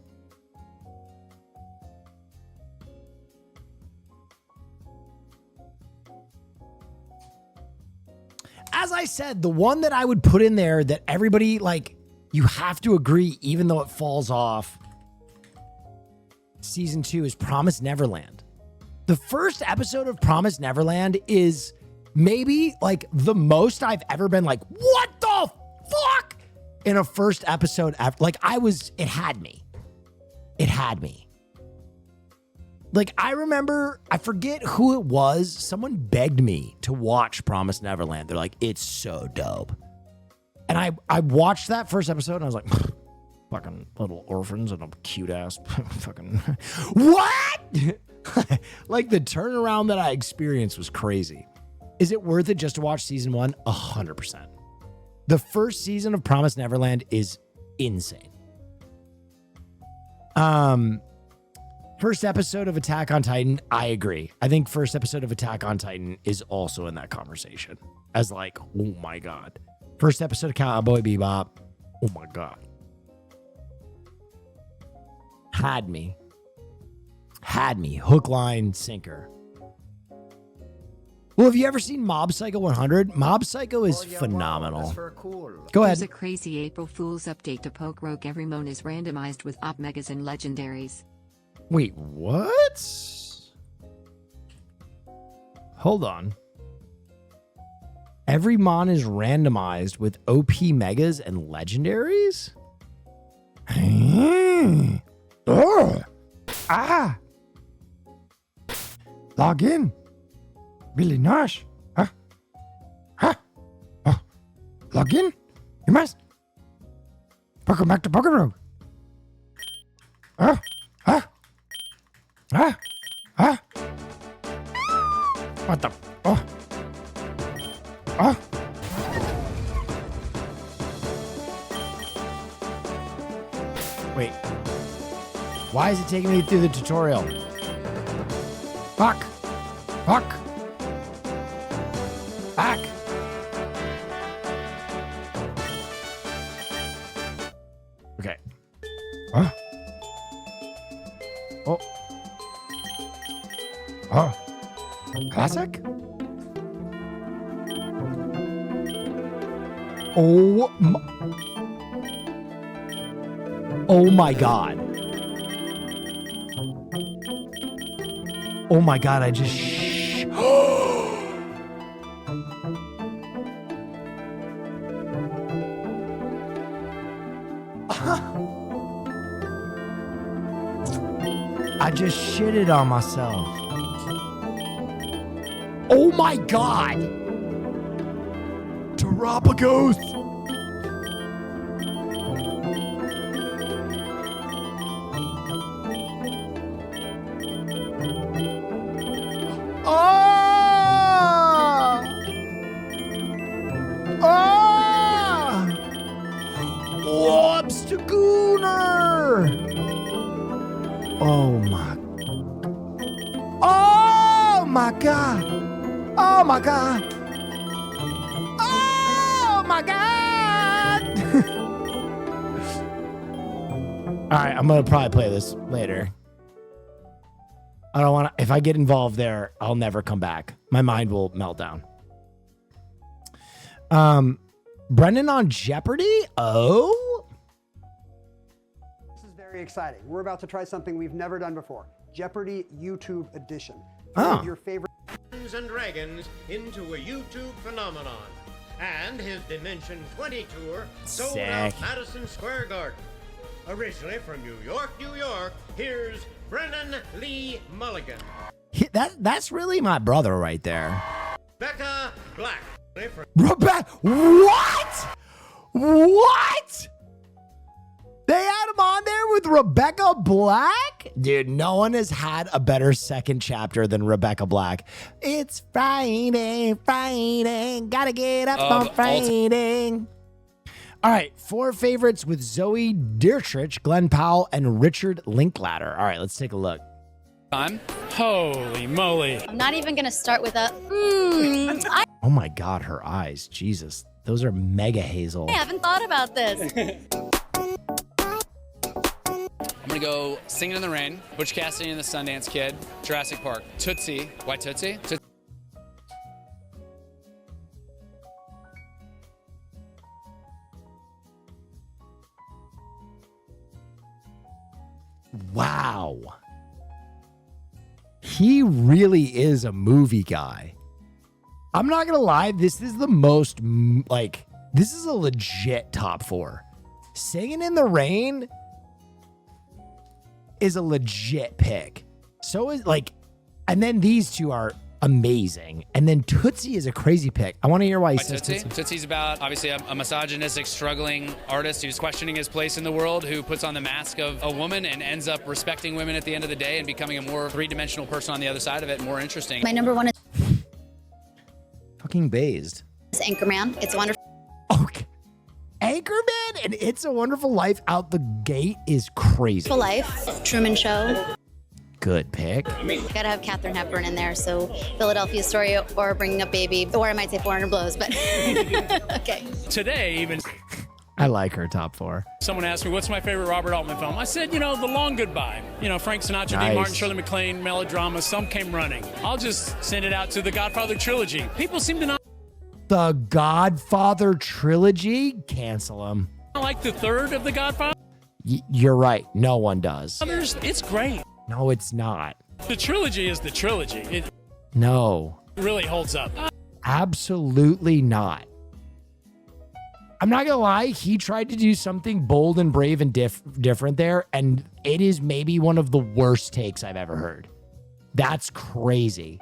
as I said, the one that I would put in there that everybody, like, you have to agree, even though it falls off season 2, is Promised Neverland. The first episode of Promised Neverland is maybe like the most I've ever been like, what the fuck? In a first episode, like it had me. It had me. Like, I remember, I forget who it was. Someone begged me to watch Promised Neverland. They're like, it's so dope. And I watched that first episode and I was like, fucking little orphans and a cute ass fucking, what? Like, the turnaround that I experienced was crazy. Is it worth it just to watch season 1? 100%. The first season of Promised Neverland is insane. First episode of Attack on Titan, I agree. I think first episode of Attack on Titan is also in that conversation as like, oh my God. First episode of Cowboy Bebop, oh my God. Had me. Hook, line, sinker. Well, have you ever seen Mob Psycho 100? Mob Psycho is phenomenal. Wow, that's very cool. Go ahead. There's a crazy April Fool's update to Poke Rogue. Every Mon is randomized with Op Megas and Legendaries. Wait, what? Hold on. Every Mon is randomized with OP Megas and Legendaries? Log in. Really nice. Log in. You must. Welcome back to Poke Rogue. What the? Wait. Why is it taking me through the tutorial? Fuck. Back. Okay. Classic? Oh my God. Oh my God, I just I just shitted on myself. Oh my God! Terrapagos! Lobster-gooner! Oh my God! Oh my God! Oh my God! All right, I'm gonna probably play this later. I don't want to. If I get involved there, I'll never come back. My mind will melt down. Brendan on Jeopardy? Oh? This is very exciting. We're about to try something we've never done before. Jeopardy YouTube edition. Your favorite Dungeons and Dragons into a YouTube phenomenon. And his Dimension 20 tour sold out Madison Square Garden. Originally from New York, here's Brennan Lee Mulligan. That's really my brother right there. Rebecca Black. Rebecca, what? What? They had him on there with Rebecca Black? Dude, no one has had a better second chapter than Rebecca Black. It's Friday, gotta get up on Friday. All right, 4 favorites with Zoe Dietrich, Glenn Powell, and Richard Linklater. All right, let's take a look. Holy moly. I'm not even gonna start with a Oh my God, her eyes. Jesus, those are mega hazel. I haven't thought about this. I'm gonna go Singing in the Rain, Butch Cassidy and the Sundance Kid, Jurassic Park, Tootsie. Why Tootsie? he really is a movie guy. I'm not gonna lie, this is the most, like, this is a legit top 4. Singing in the Rain is a legit pick. So is, like, and then these two are amazing. And then Tootsie is a crazy pick. I want to hear why he says Tootsie. Tootsie's about, obviously, a misogynistic, struggling artist who's questioning his place in the world, who puts on the mask of a woman and ends up respecting women at the end of the day and becoming a more three-dimensional person on the other side of it, more interesting. My number one is Fucking based. Anchorman. It's wonderful. Okay. Anchorman and It's a Wonderful Life out the gate is crazy. Life. Truman Show. Good pick. Gotta have Katharine Hepburn in there. So Philadelphia Story or Bringing Up Baby, or I might say 400 Blows, but okay. Today, even I like her top 4. someone asked me, what's my favorite Robert Altman film? I said, The Long Goodbye. Frank Sinatra, Nice. Dean Martin, Shirley MacLaine, melodrama, some came running. I'll just send it out to the Godfather trilogy. People seem to not The Godfather trilogy? Cancel them. like the third of the Godfather. You're right. No one does. It's great. No, it's not. The trilogy is the trilogy. It No. really holds up. Absolutely not. I'm not gonna lie, he tried to do something bold and brave and different there, and it is maybe one of the worst takes I've ever heard. That's crazy.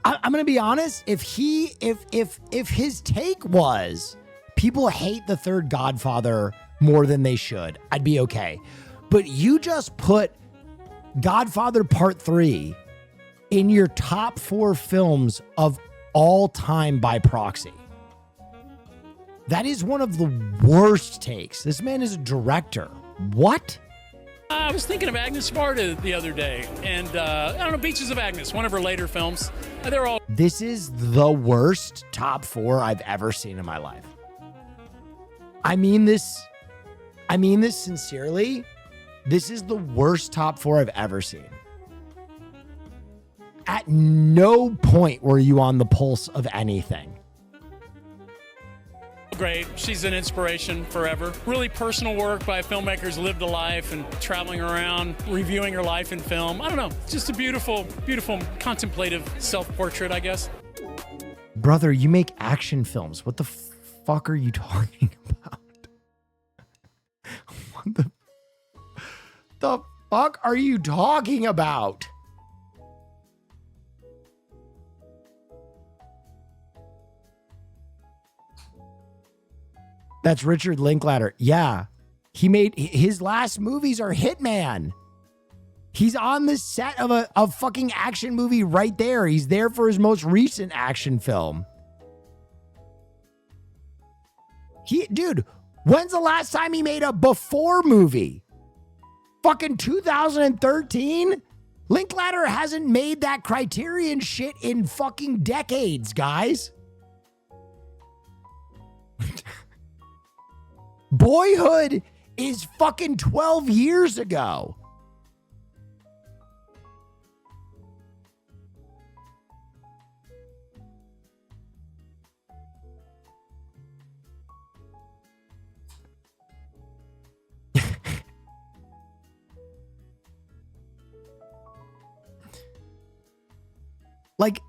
I'm gonna be honest. If his take was people hate the third Godfather more than they should, I'd be okay. But you just put Godfather Part 3 in your top 4 films of all time by proxy. That is one of the worst takes. This man is a director. What? I was thinking of Agnes Sparta the other day, and I don't know, Beaches of Agnes, one of her later films. They're all This is the worst top 4 I've ever seen in my life. I mean this sincerely. This is the worst top 4 I've ever seen. At no point were you on the pulse of anything. great. She's an inspiration forever. Really personal work by filmmakers, lived a life and traveling around, reviewing her life in film. I don't know, just a beautiful, beautiful contemplative self-portrait, I guess. Brother, you make action films. What the fuck are you talking about? What the fuck are you talking about? That's Richard Linklater. Yeah. He made his last movies are Hitman. He's on the set of a fucking action movie right there. He's there for his most recent action film. Dude, when's the last time he made a before movie? Fucking 2013? Linklater hasn't made that Criterion shit in fucking decades, guys. Boyhood is fucking 12 years ago. Like,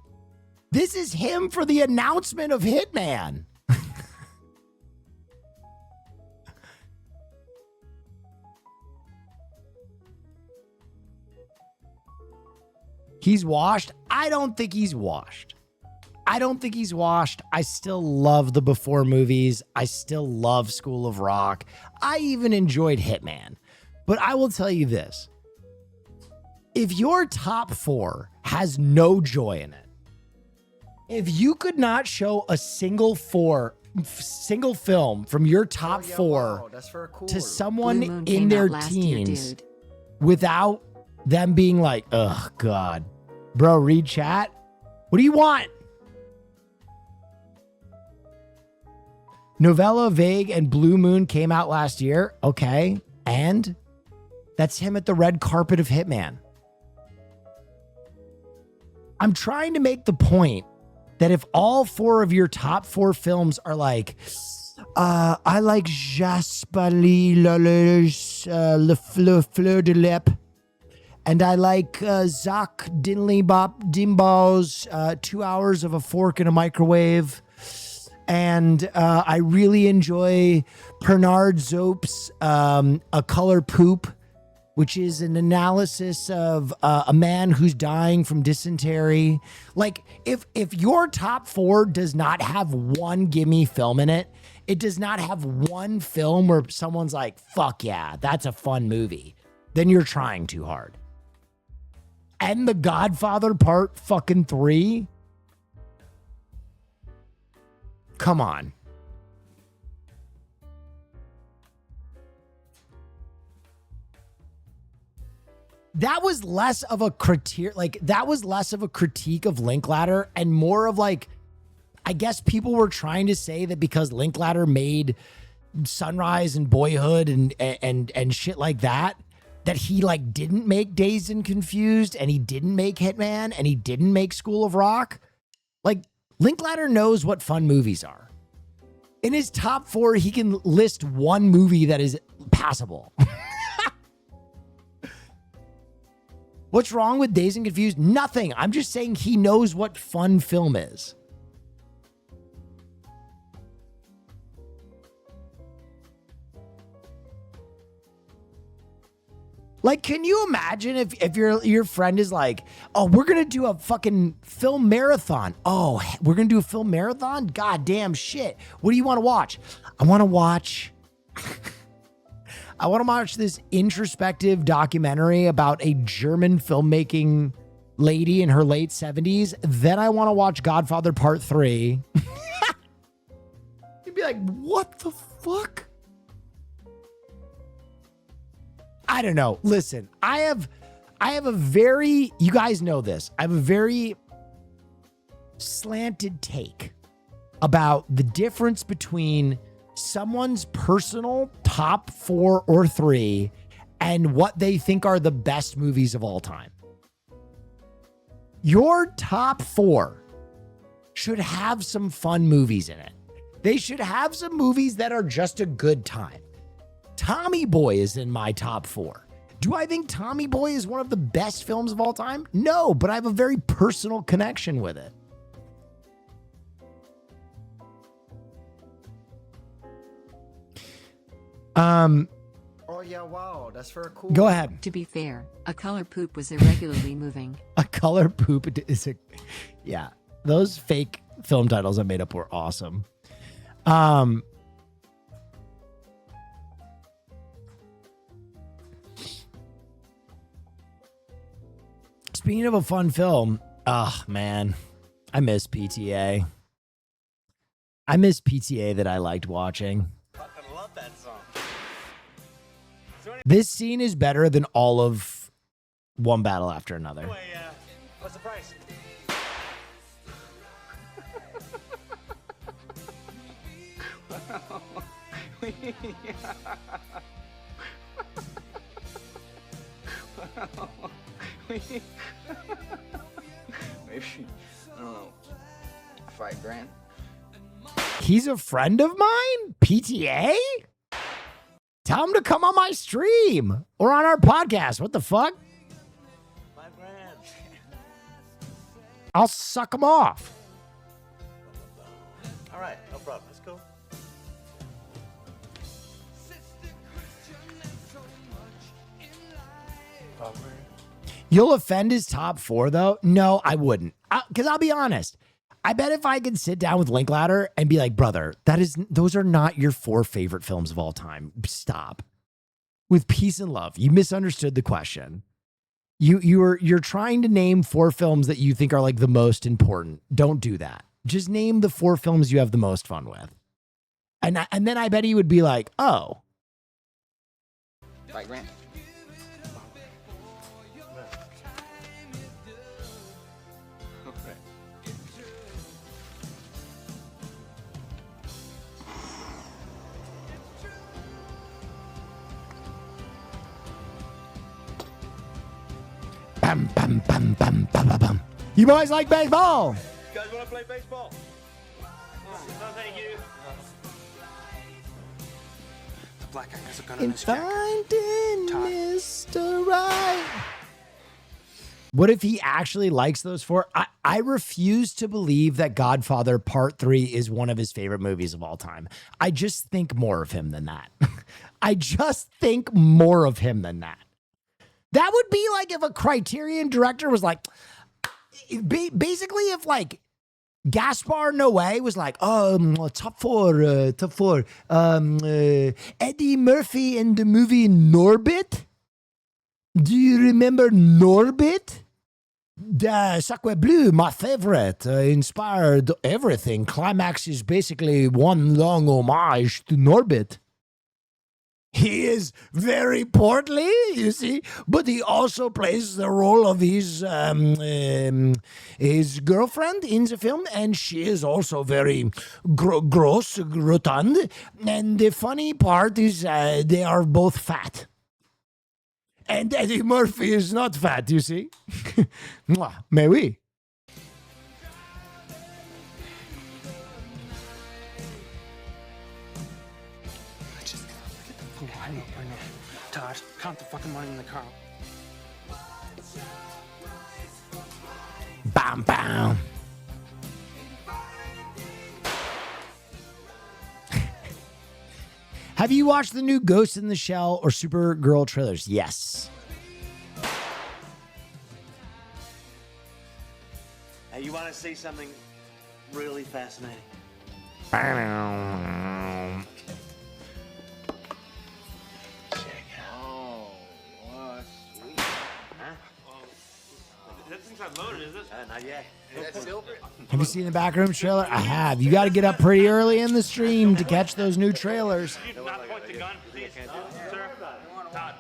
this is him for the announcement of Hitman. He's washed? I don't think he's washed. I don't think he's washed. I still love the before movies. I still love School of Rock. I even enjoyed Hitman. But I will tell you this. If your top 4 has no joy in it, if you could not show a single film from your top 4 to someone in their teens without them being like, oh God, bro, read chat. What do you want? Novella Vague and Blue Moon came out last year. Okay. And that's him at the red carpet of Hitman. I'm trying to make the point that if all 4 of your top 4 films are like, I like Jasper Lee Le Fleur de Lip, and I like Zach Dimbau's 2 Hours of a Fork in a Microwave, and I really enjoy Bernard Zope's A Color Poop, which is an analysis of a man who's dying from dysentery. Like, if your top 4 does not have one gimme film in it, it does not have one film where someone's like, fuck yeah, that's a fun movie, then you're trying too hard. And The Godfather Part fucking 3? Come on. That was less of a critique, of Linklater and more of like, I guess people were trying to say that because Linklater made Sunrise and Boyhood and shit like that he like didn't make Dazed and Confused, and he didn't make Hitman, and he didn't make School of Rock. Like, Linklater knows what fun movies are. In his top 4, he can list one movie that is passable. What's wrong with Dazed and Confused? Nothing. I'm just saying he knows what fun film is. Like, can you imagine if your friend is like, oh, we're going to do a fucking film marathon. Oh, we're going to do a film marathon? God damn shit. What do you want to watch? I want to watch this introspective documentary about a German filmmaking lady in her late 70s. Then I want to watch Godfather Part 3. You'd be like, what the fuck? I don't know. Listen, I have a very, you guys know this, I have a very slanted take about the difference between someone's personal top 4 or 3 and what they think are the best movies of all time. Your top 4 should have some fun movies in it. They should have some movies that are just a good time. Tommy Boy is in my top 4. Do I think Tommy Boy is one of the best films of all time? No, but I have a very personal connection with it. Oh yeah, wow, that's very cool. Go ahead. To be fair, A Color Poop was irregularly moving. A Color Poop is a, yeah. Those fake film titles I made up were awesome. Speaking of a fun film, man, I miss PTA. I miss PTA that I liked watching. Fucking love that song. This scene is better than all of One Battle After Another. Anyway, what's the price? Maybe, I don't know, $5,000. He's a friend of mine? PTA? Tell him to come on my stream or on our podcast. What the fuck? $5,000. I'll suck him off. All right, no problem. Let's go. You'll offend his top 4, though? No, I wouldn't. Because I'll be honest. I bet if I could sit down with Linklater and be like, brother, those are not your 4 favorite films of all time. Stop. With Peace and Love, you misunderstood the question. You're trying to name 4 films that you think are like the most important. Don't do that. Just name the 4 films you have the most fun with. And then I bet he would be like, oh. $5,000. Bam, bam, bam, bam, bam, bam, bam. You boys like baseball? You guys want to play baseball? No, thank you. The black guy has a gun And finding Mr. Right. What if he actually likes those four? I refuse to believe that Godfather Part 3 is one of his favorite movies of all time. I just think more of him than that. I just think more of him than that. That would be like if a Criterion director was like, basically if like Gaspar Noé was like, top four. Eddie Murphy in the movie Norbit. Do you remember Norbit? The Sacre Bleu, my favorite, inspired everything. Climax is basically one long homage to Norbit. He is very portly, you see, but he also plays the role of his girlfriend in the film, and she is also very gross, rotund. And the funny part is they are both fat. And Eddie Murphy is not fat, you see. Mais oui. Tosh, count the fucking money in the car. Bam, bam. Have you watched the new Ghost in the Shell or Supergirl trailers? Yes. Hey, you want to see something really fascinating? That thing's not loaded, is it? Not yet. That's silver. Have you seen the Backroom trailer? I have. You got to get up pretty early in the stream to catch those new trailers. Could you not point the gun, please, sir? Todd.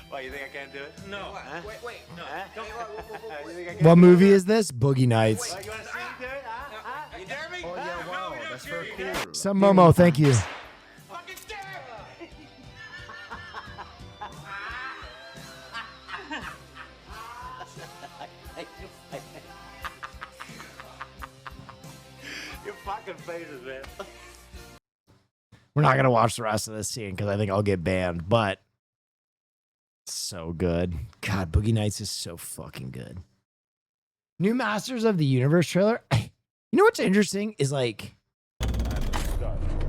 Why, you think I can't do it? No. Huh? Wait, no. You think I can't What do movie it? is this? Boogie Nights. You want to see me do it? You dare me? Oh yeah, wow, that's very cool. Some Momo, thank you. Your fucking faces, man. We're not going to watch the rest of this scene because I think I'll get banned, but so good. God, Boogie Nights is so fucking good. New Masters of the Universe trailer. You know what's interesting is like,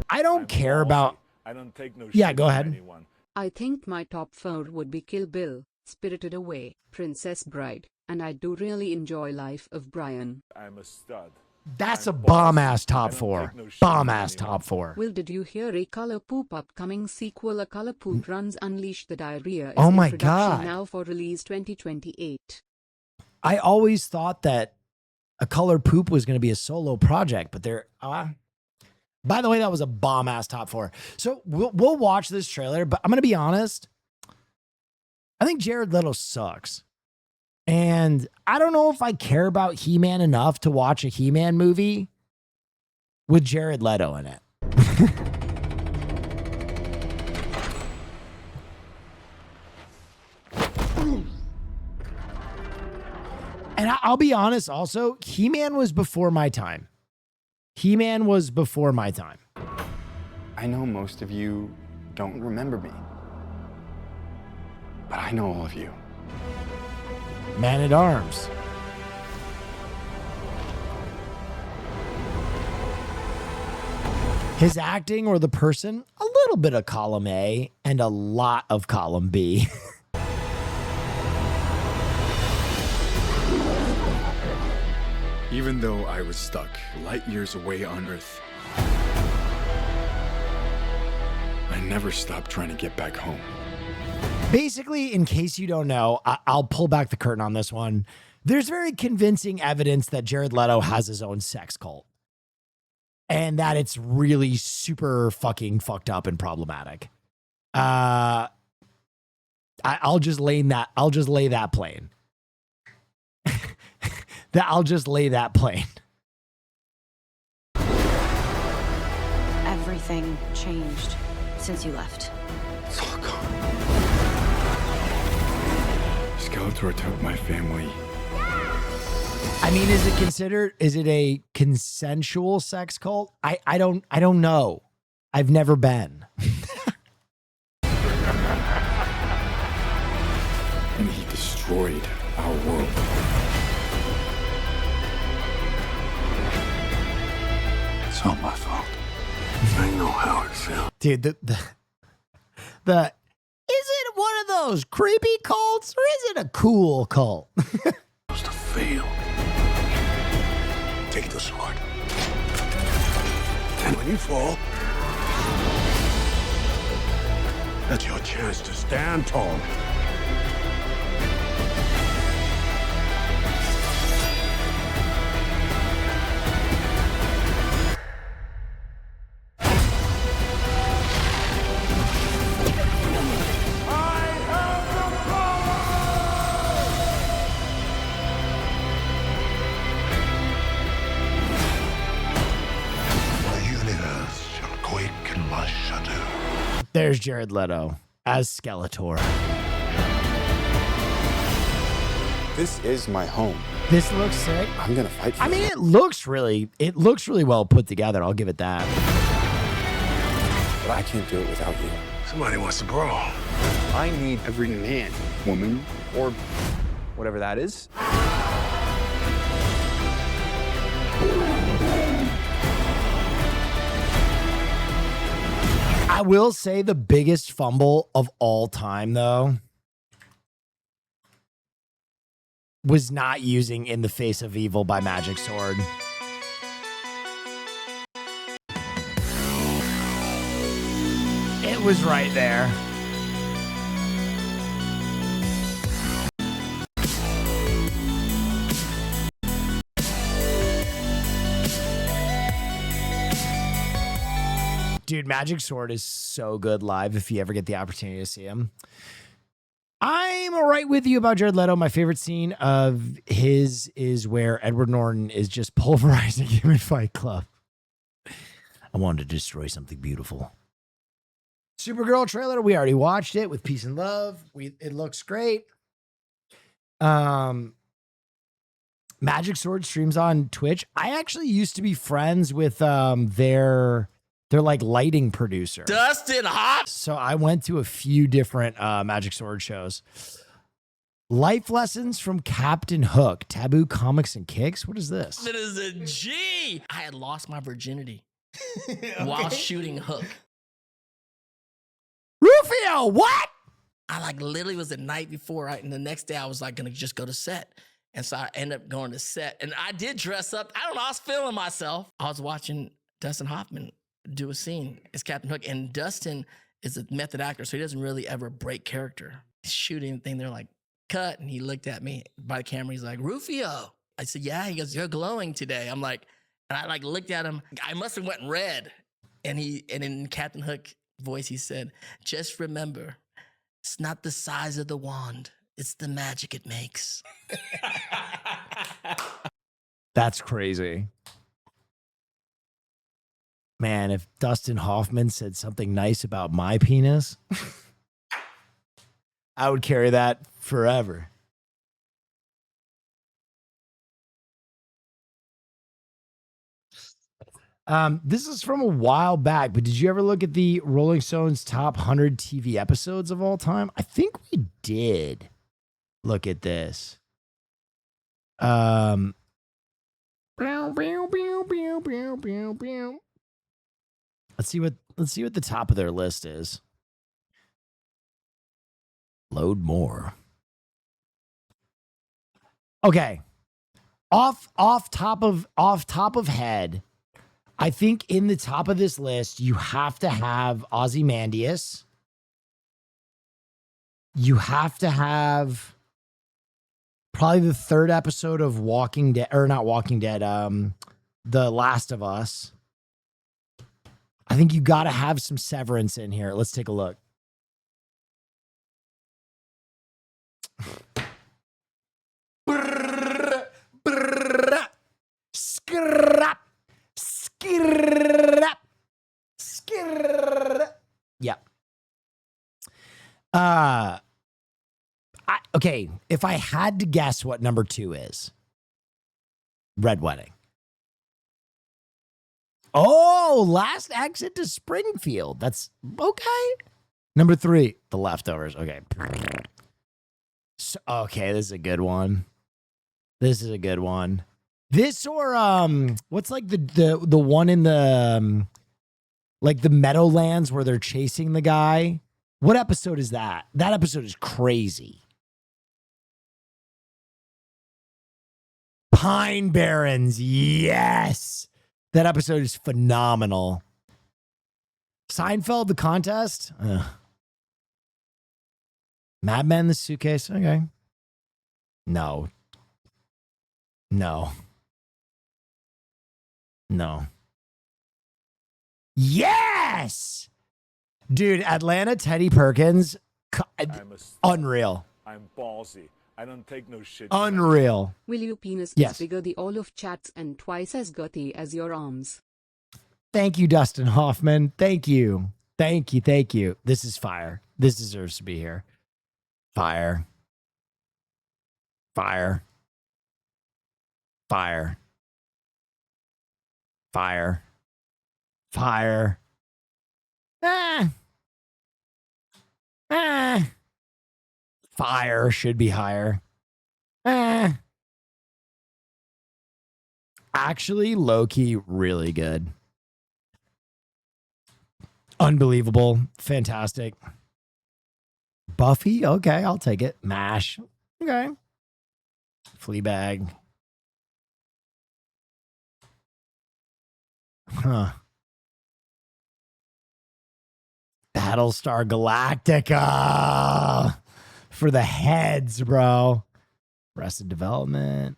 I don't care about. I don't take no Yeah, shit go from ahead. anyone. I think my top 4 would be Kill Bill, Spirited Away, Princess Bride, and I do really enjoy Life of Brian. I'm a stud. That's a bomb ass top 4. Bomb ass top 4. Will, did you hear a Color Poop upcoming sequel? A Color Poop Runs Unleash the Diarrhea is Oh my in production God. now for release 2028. I always thought that A Color Poop was going to be a solo project, but they're. By the way, that was a bomb ass top 4. So we'll watch this trailer, but I'm going to be honest. I think Jared Leto sucks. And I don't know if I care about He-Man enough to watch a He-Man movie with Jared Leto in it. And I'll be honest also, He-Man was before my time. He-Man was before my time. I know most of you don't remember me, but I know all of you. Man at Arms. His acting or the person, a little bit of column A and a lot of column B. Even though I was stuck light years away on Earth, I never stopped trying to get back home. Basically, in case you don't know, I'll pull back the curtain on this one. There's very convincing evidence that Jared Leto has his own sex cult. And that it's really super fucking fucked up and problematic. I'll just lay that plane. I'll just lay that plane. Everything changed since you left. It's all gone. Skeletor took my family I mean, is it a consensual sex cult? I don't know. I've never been. And he destroyed our world. It's all my fault. I know how it feels. Dude, the is it one of those creepy cults or is it a cool cult? Supposed to fail. Take the sword. And when you fall, that's your chance to stand tall. There's Jared Leto as Skeletor. This is my home. This looks sick. I'm gonna fight for I mean, it looks really well put together. I'll give it that. But I can't do it without you. Somebody wants to brawl. I need every man, woman, or whatever that is. I will say the biggest fumble of all time, though, was not using In the Face of Evil by Magic Sword. It was right there. Dude, Magic Sword is so good live if you ever get the opportunity to see him. I'm right with you about Jared Leto. My favorite scene of his is where Edward Norton is just pulverizing him in Fight Club. I wanted to destroy something beautiful. Supergirl trailer, we already watched it with Peace and Love. It looks great. Magic Sword streams on Twitch. I actually used to be friends with their like lighting producer, Dustin Hop. So I went to a few different Magic Sword shows. Life lessons from Captain Hook, Taboo Comics and Kicks. What is this? That is a G. I had lost my virginity while shooting Hook. Rufio, what? I like literally was the night before, right? And the next day I was like gonna just go to set. And so I ended up going to set. And I did dress up. I don't know, I was feeling myself. I was watching Dustin Hoffman do a scene as Captain Hook. And Dustin is a method actor, so he doesn't really ever break character. He's shooting the thing, they're like, cut. And he looked at me by the camera. He's like, Rufio. I said, yeah. He goes, you're glowing today. I'm like, and I like looked at him. I must have went red. And in Captain Hook voice, he said, just remember, it's not the size of the wand. It's the magic it makes. That's crazy. Man, if Dustin Hoffman said something nice about my penis, I would carry that forever. This is from a while back, but did you ever look at the Rolling Stones top 100 TV episodes of all time? I think we did look at this. Let's see what the top of their list is. Load more. Okay. Off top of head, I think in the top of this list, you have to have Ozymandias. You have to have probably the third episode of Walking Dead, or not Walking Dead, The Last of Us. I think you got to have some Severance in here. Let's take a look. Scrap. Yeah. Okay, if I had to guess what number 2 is, Red Wedding. Oh, Last Exit to Springfield. That's okay. Number 3, The Leftovers. Okay. So, okay, this is a good one. This is a good one. This or what's like the one in the like the Meadowlands where they're chasing the guy? What episode is that? That episode is crazy. Pine Barrens. Yes. That episode is phenomenal. Seinfeld, The Contest. Mad Men, The Suitcase. Okay. No. No. No. Yes! Dude, Atlanta, Teddy Perkins. Unreal. I'm ballsy. I don't take no shit. Unreal. Will your penis Yes. is bigger the all of chats and twice as girthy as your arms? Thank you, Dustin Hoffman. Thank you. Thank you. Thank you. This is fire. This deserves to be here. Fire. Fire. Fire. Fire. Fire. Ah. Ah. Fire should be higher. Ah. Actually, low-key, really good. Unbelievable. Fantastic. Buffy? Okay, I'll take it. MASH? Okay. Fleabag? Huh. Battlestar Galactica! For the heads, bro. Arrested Development.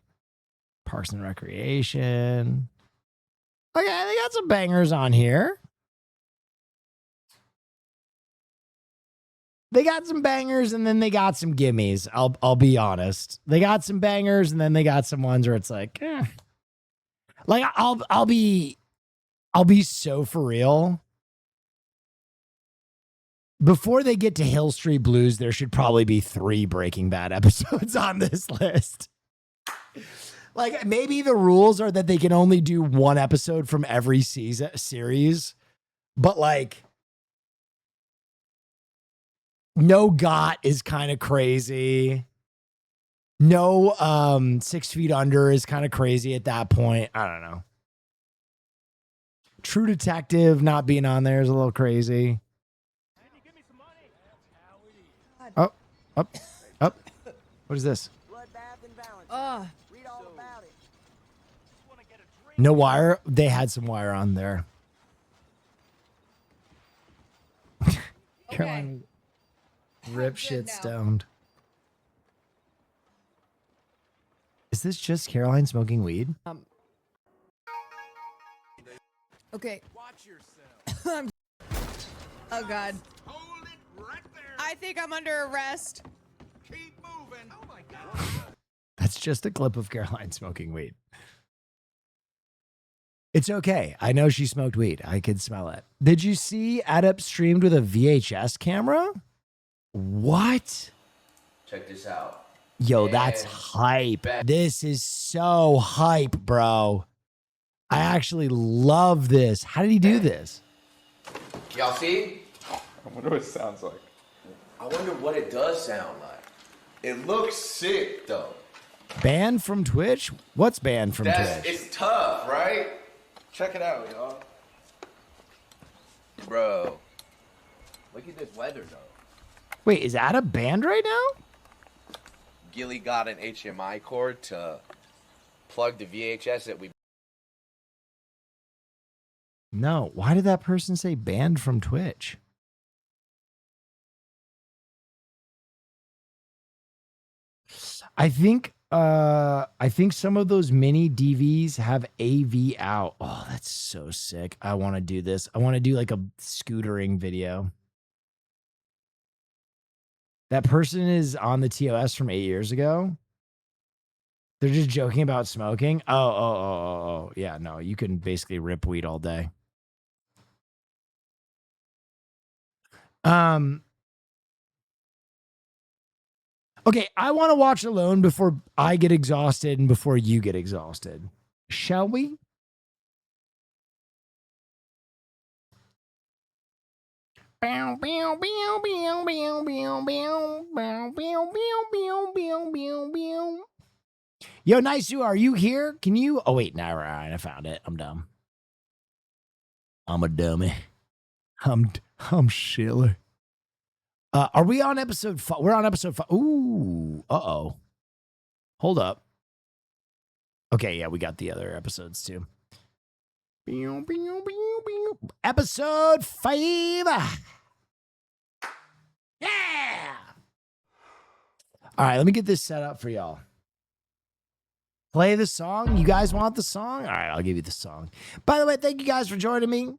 Parks and Recreation. Okay, they got some bangers on here. They got some bangers and then they got some gimmies. I'll be honest. They got some bangers and then they got some ones where it's like, eh. Like I'll be so for real. Before they get to Hill Street Blues, there should probably be 3 Breaking Bad episodes on this list. Like maybe the rules are that they can only do 1 episode from every series, but like No Got is kind of crazy. No 6 Feet Under is kind of crazy at that point. I don't know. True Detective not being on there is a little crazy. Up. What is this? No Wire? They had some Wire on there. Caroline rip shit stoned. Is this just Caroline smoking weed? Okay. Watch yourself. Oh God. Hold it right there. I think I'm under arrest. Keep moving. Oh my God. That's just a clip of Caroline smoking weed. It's okay. I know she smoked weed. I could smell it. Did you see Adept streamed with a VHS camera? What? Check this out. Yo, that's hype. This is so hype, bro. I actually love this. How did he do this? Y'all see? I wonder what it sounds like. I wonder what it does sound like. It looks sick, though. Banned from Twitch? What's banned from Twitch? It's tough, right? Check it out, y'all. Bro. Look at this weather, though. Wait, is that a band right now? Gilly got an HDMI cord to plug the VHS that we... No. Why did that person say banned from Twitch? I think some of those mini DVs have AV out. Oh, that's so sick. I want to do this. I want to do like a scootering video. That person is on the TOS from 8 years ago. They're just joking about smoking. Oh. Yeah, no, you can basically rip weed all day. Okay, I want to watch Alone before I get exhausted and before you get exhausted. shall we? Yo, Nice, are you here? Can you? Oh, wait, no, right, I found it. I'm dumb. I'm a dummy. I'm Schiller. Are we on episode 5? We're on episode 5. Ooh, uh-oh. Hold up. Okay, yeah, we got the other episodes too. Episode 5. Yeah! All right, let me get this set up for y'all. Play the song. You guys want the song? All right, I'll give you the song. By the way, thank you guys for joining me.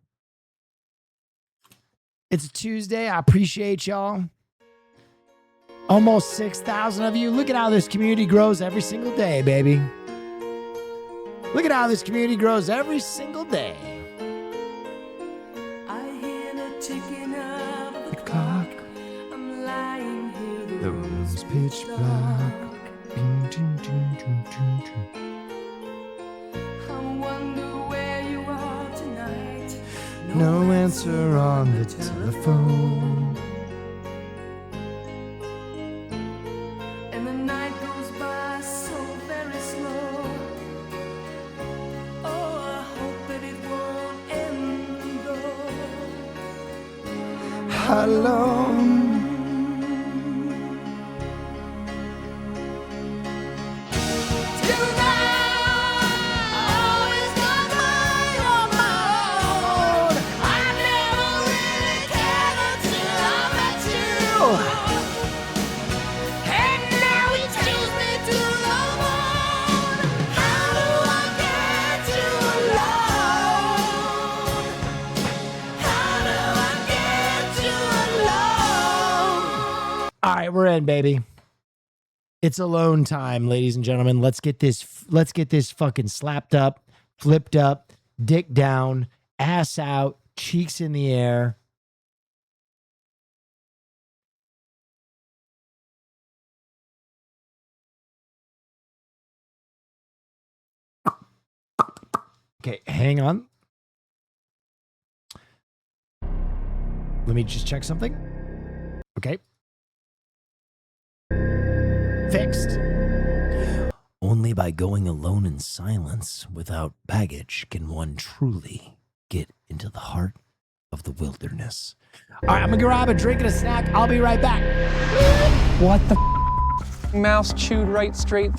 It's a Tuesday. I appreciate y'all. Almost 6,000 of you. Look at how this community grows every single day, baby. Look at how this community grows every single day. I hear the ticking of the clock. I'm lying here, The room's pitch black. I wonder where you are tonight. No answer on the telephone. And the night goes by so very slow. Oh, I hope that it won't end though. How long? All right, we're in, baby. It's alone time, ladies and gentlemen. Let's get this fucking slapped up, flipped up, dick down, ass out, cheeks in the air. Okay, hang on. Let me just check something. Okay. Fixed. Only by going alone in silence without baggage can one truly get into the heart of the wilderness. All right, I'm gonna grab a drink and a snack. I'll be right back. What the mouse chewed right straight through.